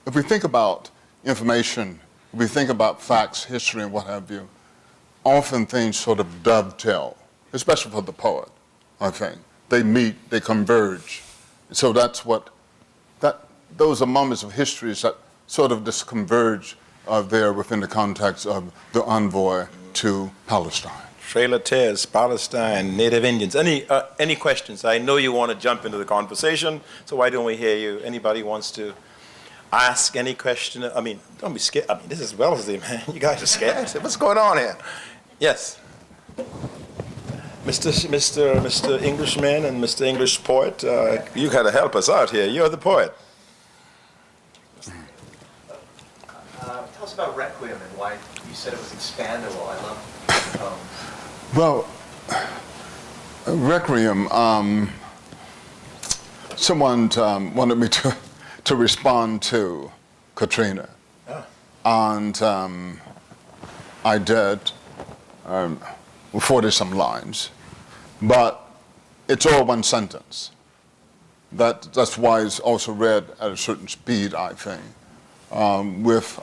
if we think about information, if we think about facts, history, and what have you, often things sort of dovetail, especially for the poet, I think. They meet, they converge. So that's those are moments of history that sort of just converge there within the context of the envoy to Palestine. Trail of Tears, Palestine, Native Indians. Any questions? I know you want to jump into the conversation, so why don't we hear you? Anybody wants to ask any question? I mean, don't be scared. I mean, this is Wellesley, man. You guys are scared. What's going on here? Yes. Mr. Englishman and Mr. English poet, you got to help us out here. You're the poet. Tell us about Requiem and why you said it was expandable. I love the poem. Well, Requiem, someone wanted me to respond to Katrina. And I did, 40-some lines. But it's all one sentence. That's why it's also read at a certain speed, I think, with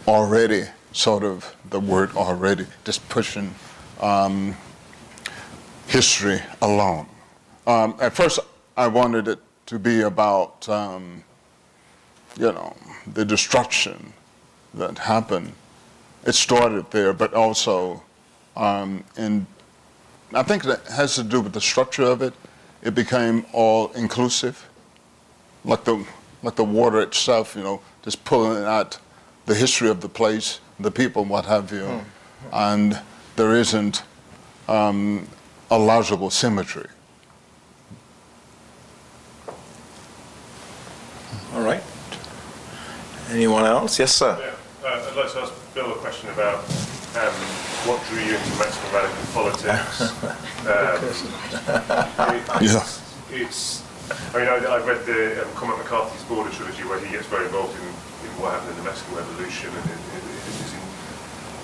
already, sort of the word already, just pushing history along. At first, I wanted it to be about, the destruction that happened. It started there, but also, and I think that has to do with the structure of it. It became all-inclusive, like the water itself, just pulling at the history of the place, the people, what have you, and there isn't a logical symmetry. All right. Anyone else? Yes, sir. Yeah, I'd like to ask Bill a question about what drew you into Mexican radical politics. I've read the Cormac McCarthy's Border trilogy, where he gets very involved in what happened in the Mexican Revolution,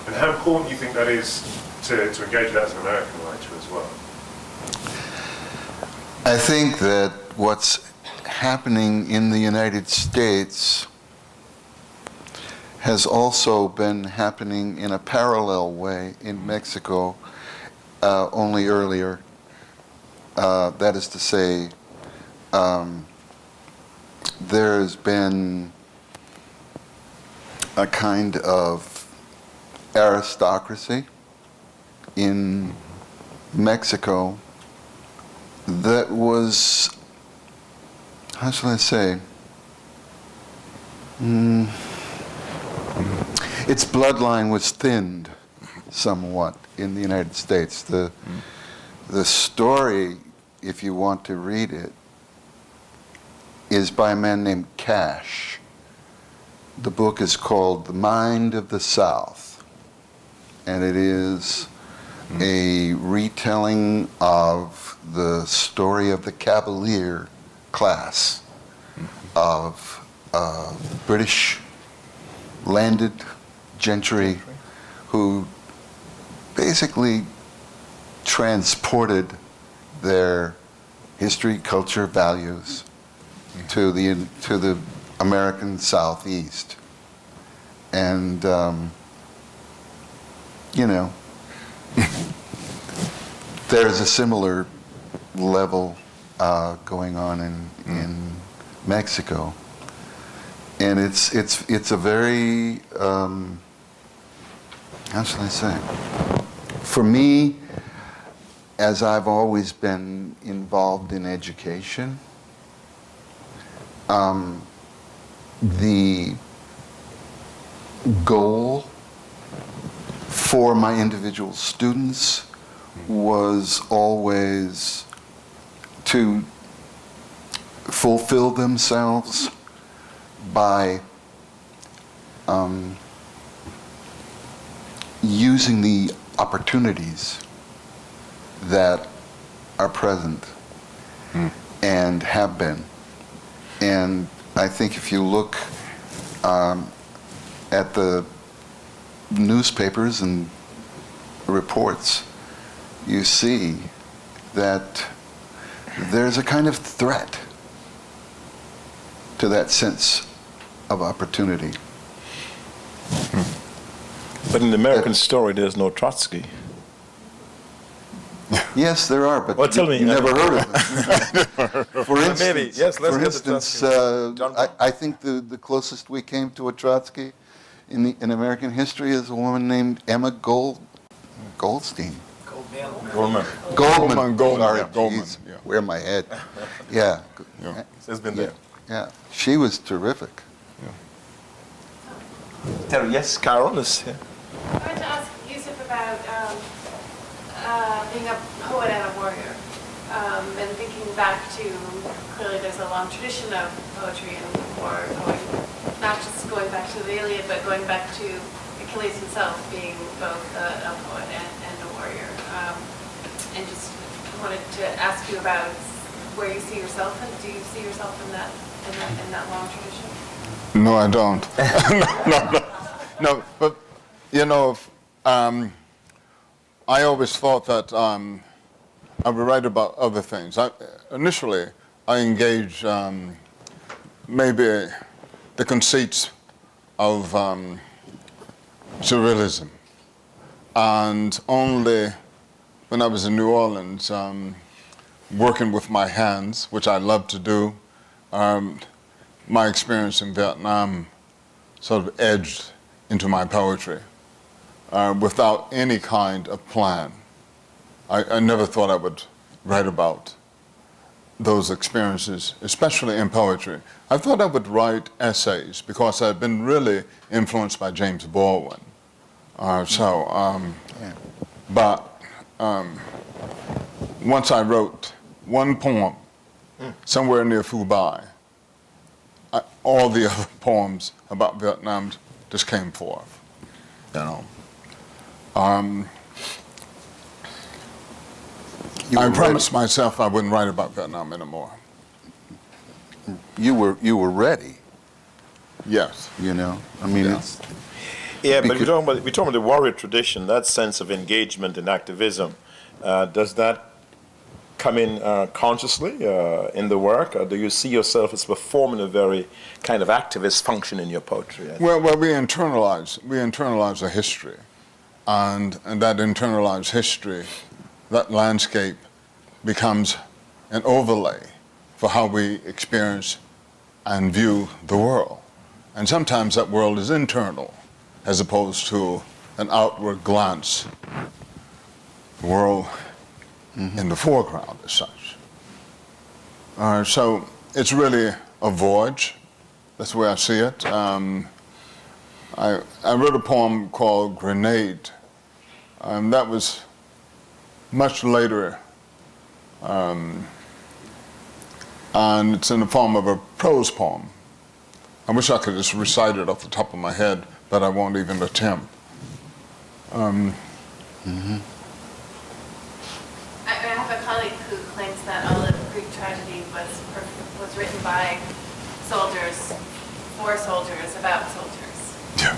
and how important you think that is to engage that as an American writer as well. I think that what's happening in the United States has also been happening in a parallel way in Mexico, only earlier. That is to say, there's been a kind of aristocracy in Mexico that was, how shall I say, its bloodline was thinned somewhat in the United States. The story, if you want to read it, is by a man named Cash. The book is called The Mind of the South, and it is a retelling of the story of the Cavalier class of British landed gentry who basically transported their history, culture, values to the American Southeast. And, you know, there's a similar level going on in Mexico. And it's a very, how shall I say? For me, as I've always been involved in education, the goal for my individual students was always to fulfill themselves by using the opportunities that are present and have been. And I think if you look at the newspapers and reports, you see that there's a kind of threat to that sense of opportunity. But in the American story, there's no Trotsky. Yes, there are, but Well, tell me, you never heard of them. For instance, Maybe, yes, let's for get to instance, Trotsky. I think the closest we came to a Trotsky in American history is a woman named Emma Goldstein. Goldman. Goldman. Sorry, yeah, Goldman, geez, yeah. where my head. Yeah. Yeah. It's been there. Yeah. She was terrific. Terry, yes, Carol is here. I wanted to ask Yusef about being a poet and a warrior, and thinking back to, clearly there's a long tradition of poetry and war, not just going back to the Iliad, but going back to Achilles himself being both a poet and a warrior. And just wanted to ask you about where you see yourself, and do you see yourself in that long tradition? No, I don't. No, but you know, I always thought that I would write about other things. Initially, I engaged maybe the conceits of surrealism, and only when I was in New Orleans, working with my hands, which I love to do, my experience in Vietnam sort of edged into my poetry without any kind of plan. I never thought I would write about those experiences, especially in poetry. I thought I would write essays because I'd been really influenced by James Baldwin. But once I wrote one poem somewhere near Phu Bai, all the other poems about Vietnam just came forth, you know. I promised myself I wouldn't write about Vietnam anymore. You were ready. Yes. You know, I mean, Yeah. it's Yeah, but we're talking about the warrior tradition, that sense of engagement and activism. Does that come in consciously in the work, or do you see yourself as performing a very kind of activist function in your poetry? Well, we internalize a history, and that internalized history, that landscape becomes an overlay for how we experience and view the world. And sometimes that world is internal, as opposed to an outward glance world in the foreground as such. So it's really a voyage. That's the way I see it. I wrote a poem called Grenade. That was much later, and it's in the form of a prose poem. I wish I could just recite it off the top of my head, but I won't even attempt. I have a colleague who claims that all of Greek tragedy was written by soldiers, for soldiers, about soldiers. Yes.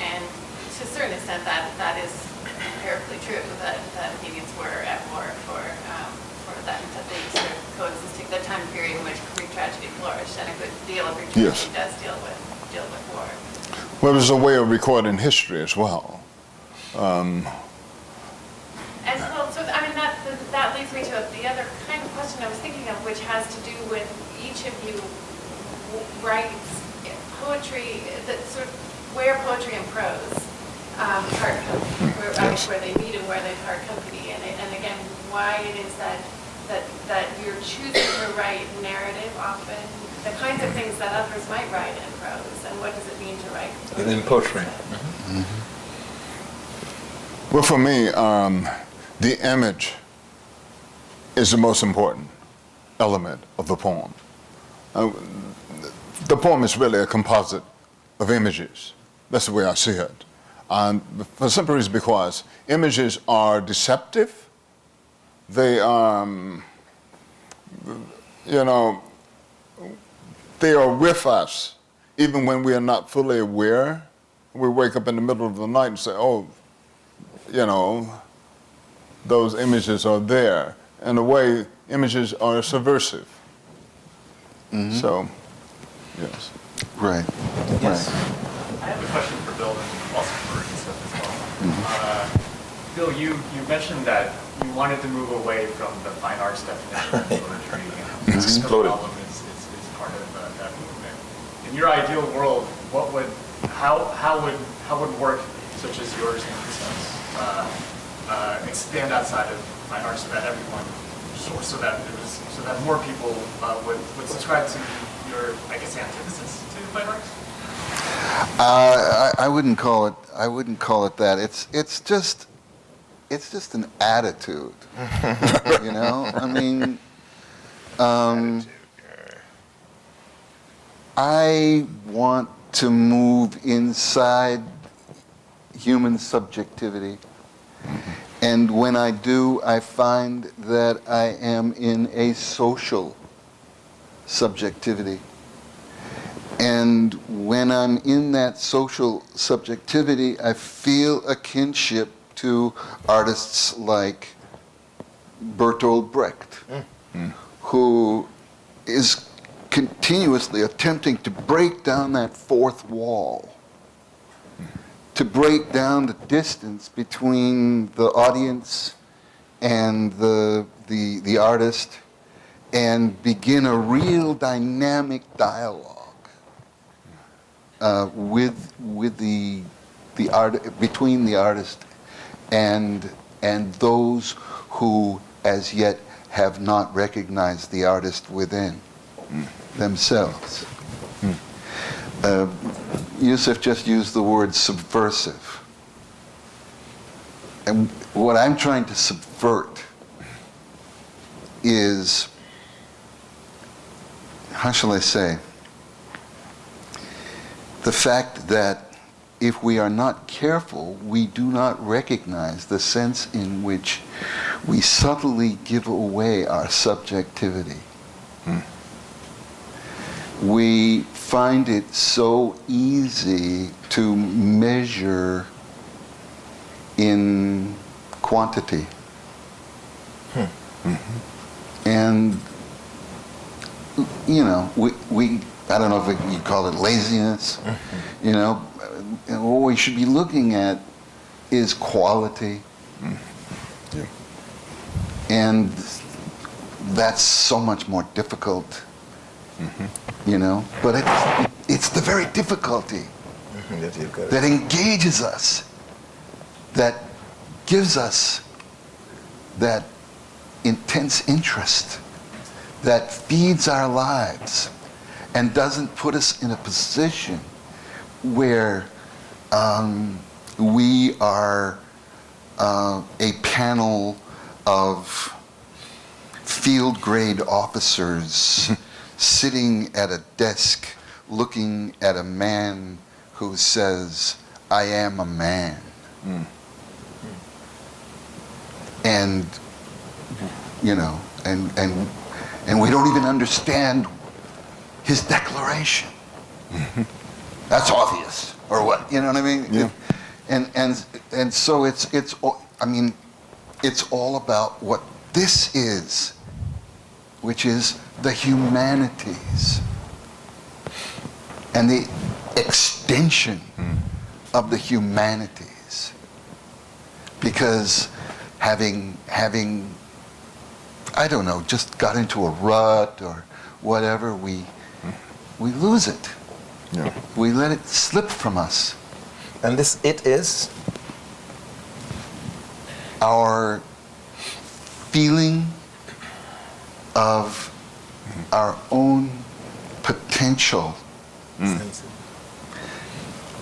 And to a certain extent, that is empirically true, that Athenians were at war for that they sort of coexisting, the time period in which Greek tragedy flourished, and a good deal of Greek tragedy does deal with war. Well, it was a way of recording history as well. And so I mean, that leads me to the other kind of question I was thinking of, which has to do with each of you writes poetry, that sort of where poetry and prose part company, where they meet and where they part company, and again, why it is that you're choosing to write narrative often, the kinds of things that others might write in prose, and what does it mean to write in poetry? Well, for me, the image is the most important element of the poem. The poem is really a composite of images. That's the way I see it. And for the simple reason because images are deceptive. They, they are with us even when we are not fully aware. We wake up in the middle of the night and say, oh, those images are there. In a way, images are subversive. So, yes. Right. Yes. Right. I have a question for Bill and also for Yusef as well. Bill, you mentioned that you wanted to move away from the fine arts definition of poetry. It's exploded. The problem is part of that movement. In your ideal world, how would work such as yours in this sense expand outside of fine arts so that everyone, so that more people would subscribe to your, I guess, antithesis to fine arts? I wouldn't call it that. It's just an attitude. I mean, I want to move inside human subjectivity. And when I do, I find that I am in a social subjectivity. And when I'm in that social subjectivity, I feel a kinship to artists like Bertolt Brecht, who is continuously attempting to break down that fourth wall, to break down the distance between the audience and the artist, and begin a real dynamic dialogue between the artist and those who as yet have not recognized the artist within themselves. Yusef just used the word subversive. And what I'm trying to subvert is, how shall I say, the fact that if we are not careful, we do not recognize the sense in which we subtly give away our subjectivity. We find it so easy to measure in quantity. And, we I don't know if you call it laziness, what we should be looking at is quality. And that's so much more difficult, but it's the very difficulty that engages us, that gives us that intense interest that feeds our lives and doesn't put us in a position where we are a panel of field grade officers sitting at a desk looking at a man who says, I am a man. And, you know, and we don't even understand his declaration. That's obvious, or what? You know what I mean? Yeah. And so I mean, it's all about what this is, which is the humanities and the extension of the humanities. Because having I don't know, just got into a rut or whatever, we lose it. Yeah. We let it slip from us. And this it is? Our feeling of our own potential.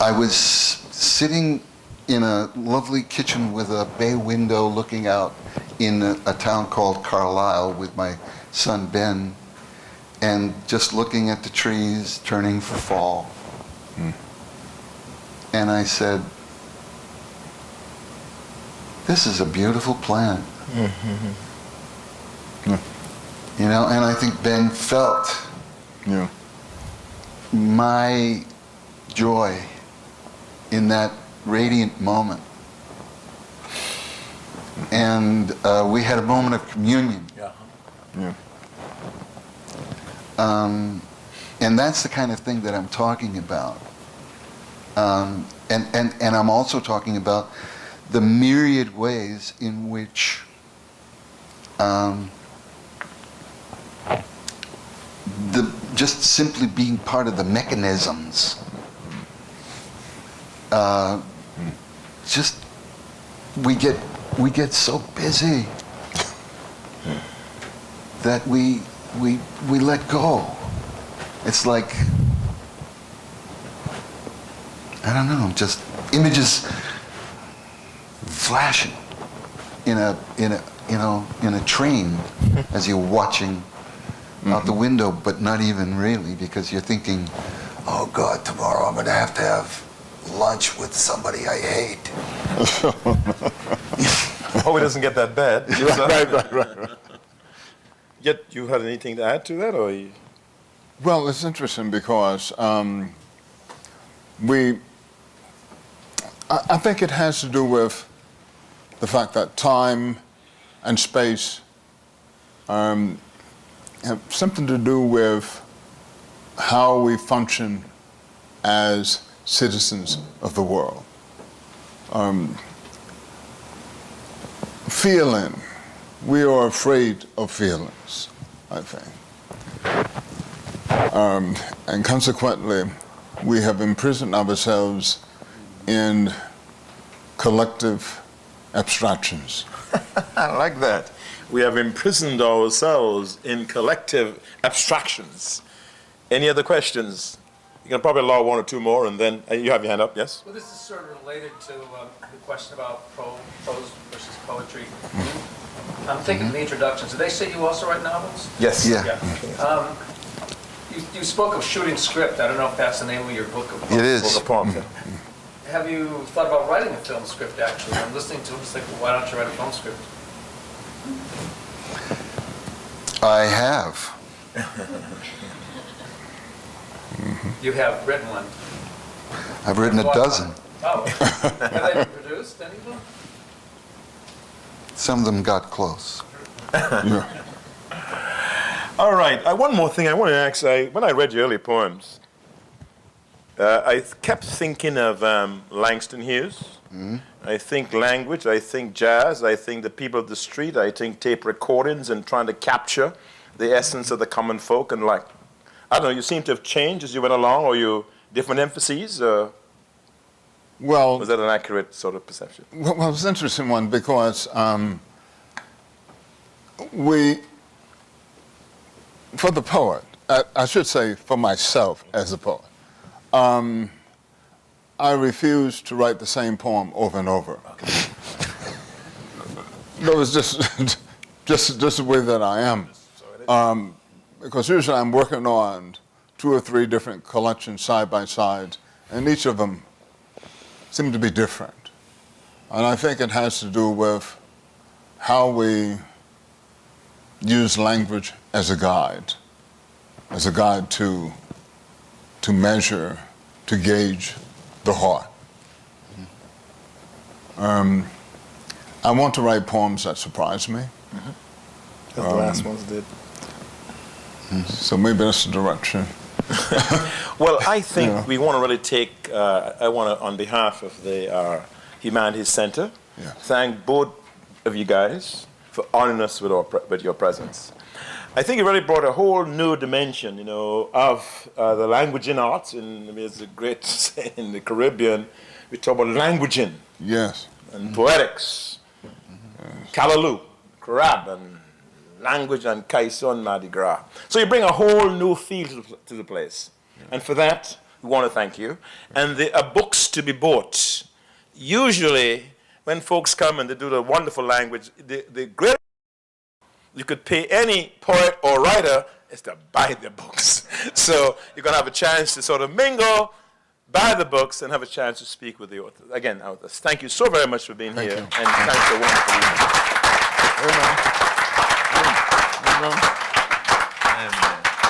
I was sitting in a lovely kitchen with a bay window looking out in a town called Carlisle with my son Ben, and just looking at the trees turning for fall. And I said, this is a beautiful plant. You know, and I think Ben felt Yeah. my joy in that radiant moment. And we had a moment of communion. Yeah. And that's the kind of thing that I'm talking about. And I'm also talking about the myriad ways in which just simply being part of the mechanisms, just we get so busy that we let go. It's like, I don't know, just images flashing in a train as you're watching out the window, but not even really, because you're thinking, oh God, tomorrow I'm going to have lunch with somebody I hate. Hope it doesn't get that bad. Right. Yet, you had anything to add to that, or? Well, it's interesting because I think it has to do with the fact that time and space have something to do with how we function as citizens of the world. Feeling. We are afraid of feelings, I think. And consequently, we have imprisoned ourselves in collective abstractions. I like that. We have imprisoned ourselves in collective abstractions. Any other questions? You can probably allow one or two more, and then you have your hand up, yes? Well, this is sort of related to the question about prose versus poetry. I'm thinking of the introductions. Did they say you also write novels? Yes. Yeah. You spoke of shooting script. I don't know if that's the name of your book. It is. Book of poems. Have you thought about writing a film script, actually? I'm listening to it, it's like, well, why don't you write a film script? I have. You have written one. I've written a dozen. Oh. Have they been produced, any of them? Some of them got close. All right. One more thing I want to ask. When I read your early poems, I kept thinking of Langston Hughes. I think language, I think jazz, I think the people of the street, I think tape recordings and trying to capture the essence of the common folk. And like, I don't know, you seem to have changed as you went along, or you different emphases? Well, Was that an accurate sort of perception? well, it's an interesting one because for the poet, I should say for myself as a poet, I refuse to write the same poem over and over. That was just the way that I am. Because usually I'm working on 2 or 3 different collections side by side, and each of them seem to be different. And I think it has to do with how we use language as a guide to measure, to gauge the heart. I want to write poems that surprise me. As the last ones did. So maybe that's the direction. Well, I think we want to really take, I want to, on behalf of the Humanities Center, thank both of you guys for honoring us with your presence. I think it really brought a whole new dimension, of the language in arts. And I mean, it's a great saying in the Caribbean. We talk about languaging. Yes. And poetics. Callaloo, Carab, and language and Kaison Mardi Gras. So you bring a whole new feel to the place. And for that, we want to thank you. And there are books to be bought. Usually, when folks come and they do the wonderful language, the great you could pay any poet or writer is to buy their books. So you're going to have a chance to sort of mingle, buy the books, and have a chance to speak with the authors. Again, thank you so very much for being here. And thanks for a wonderful evening.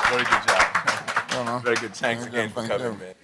Very good job. Very good. Thanks again for coming, man.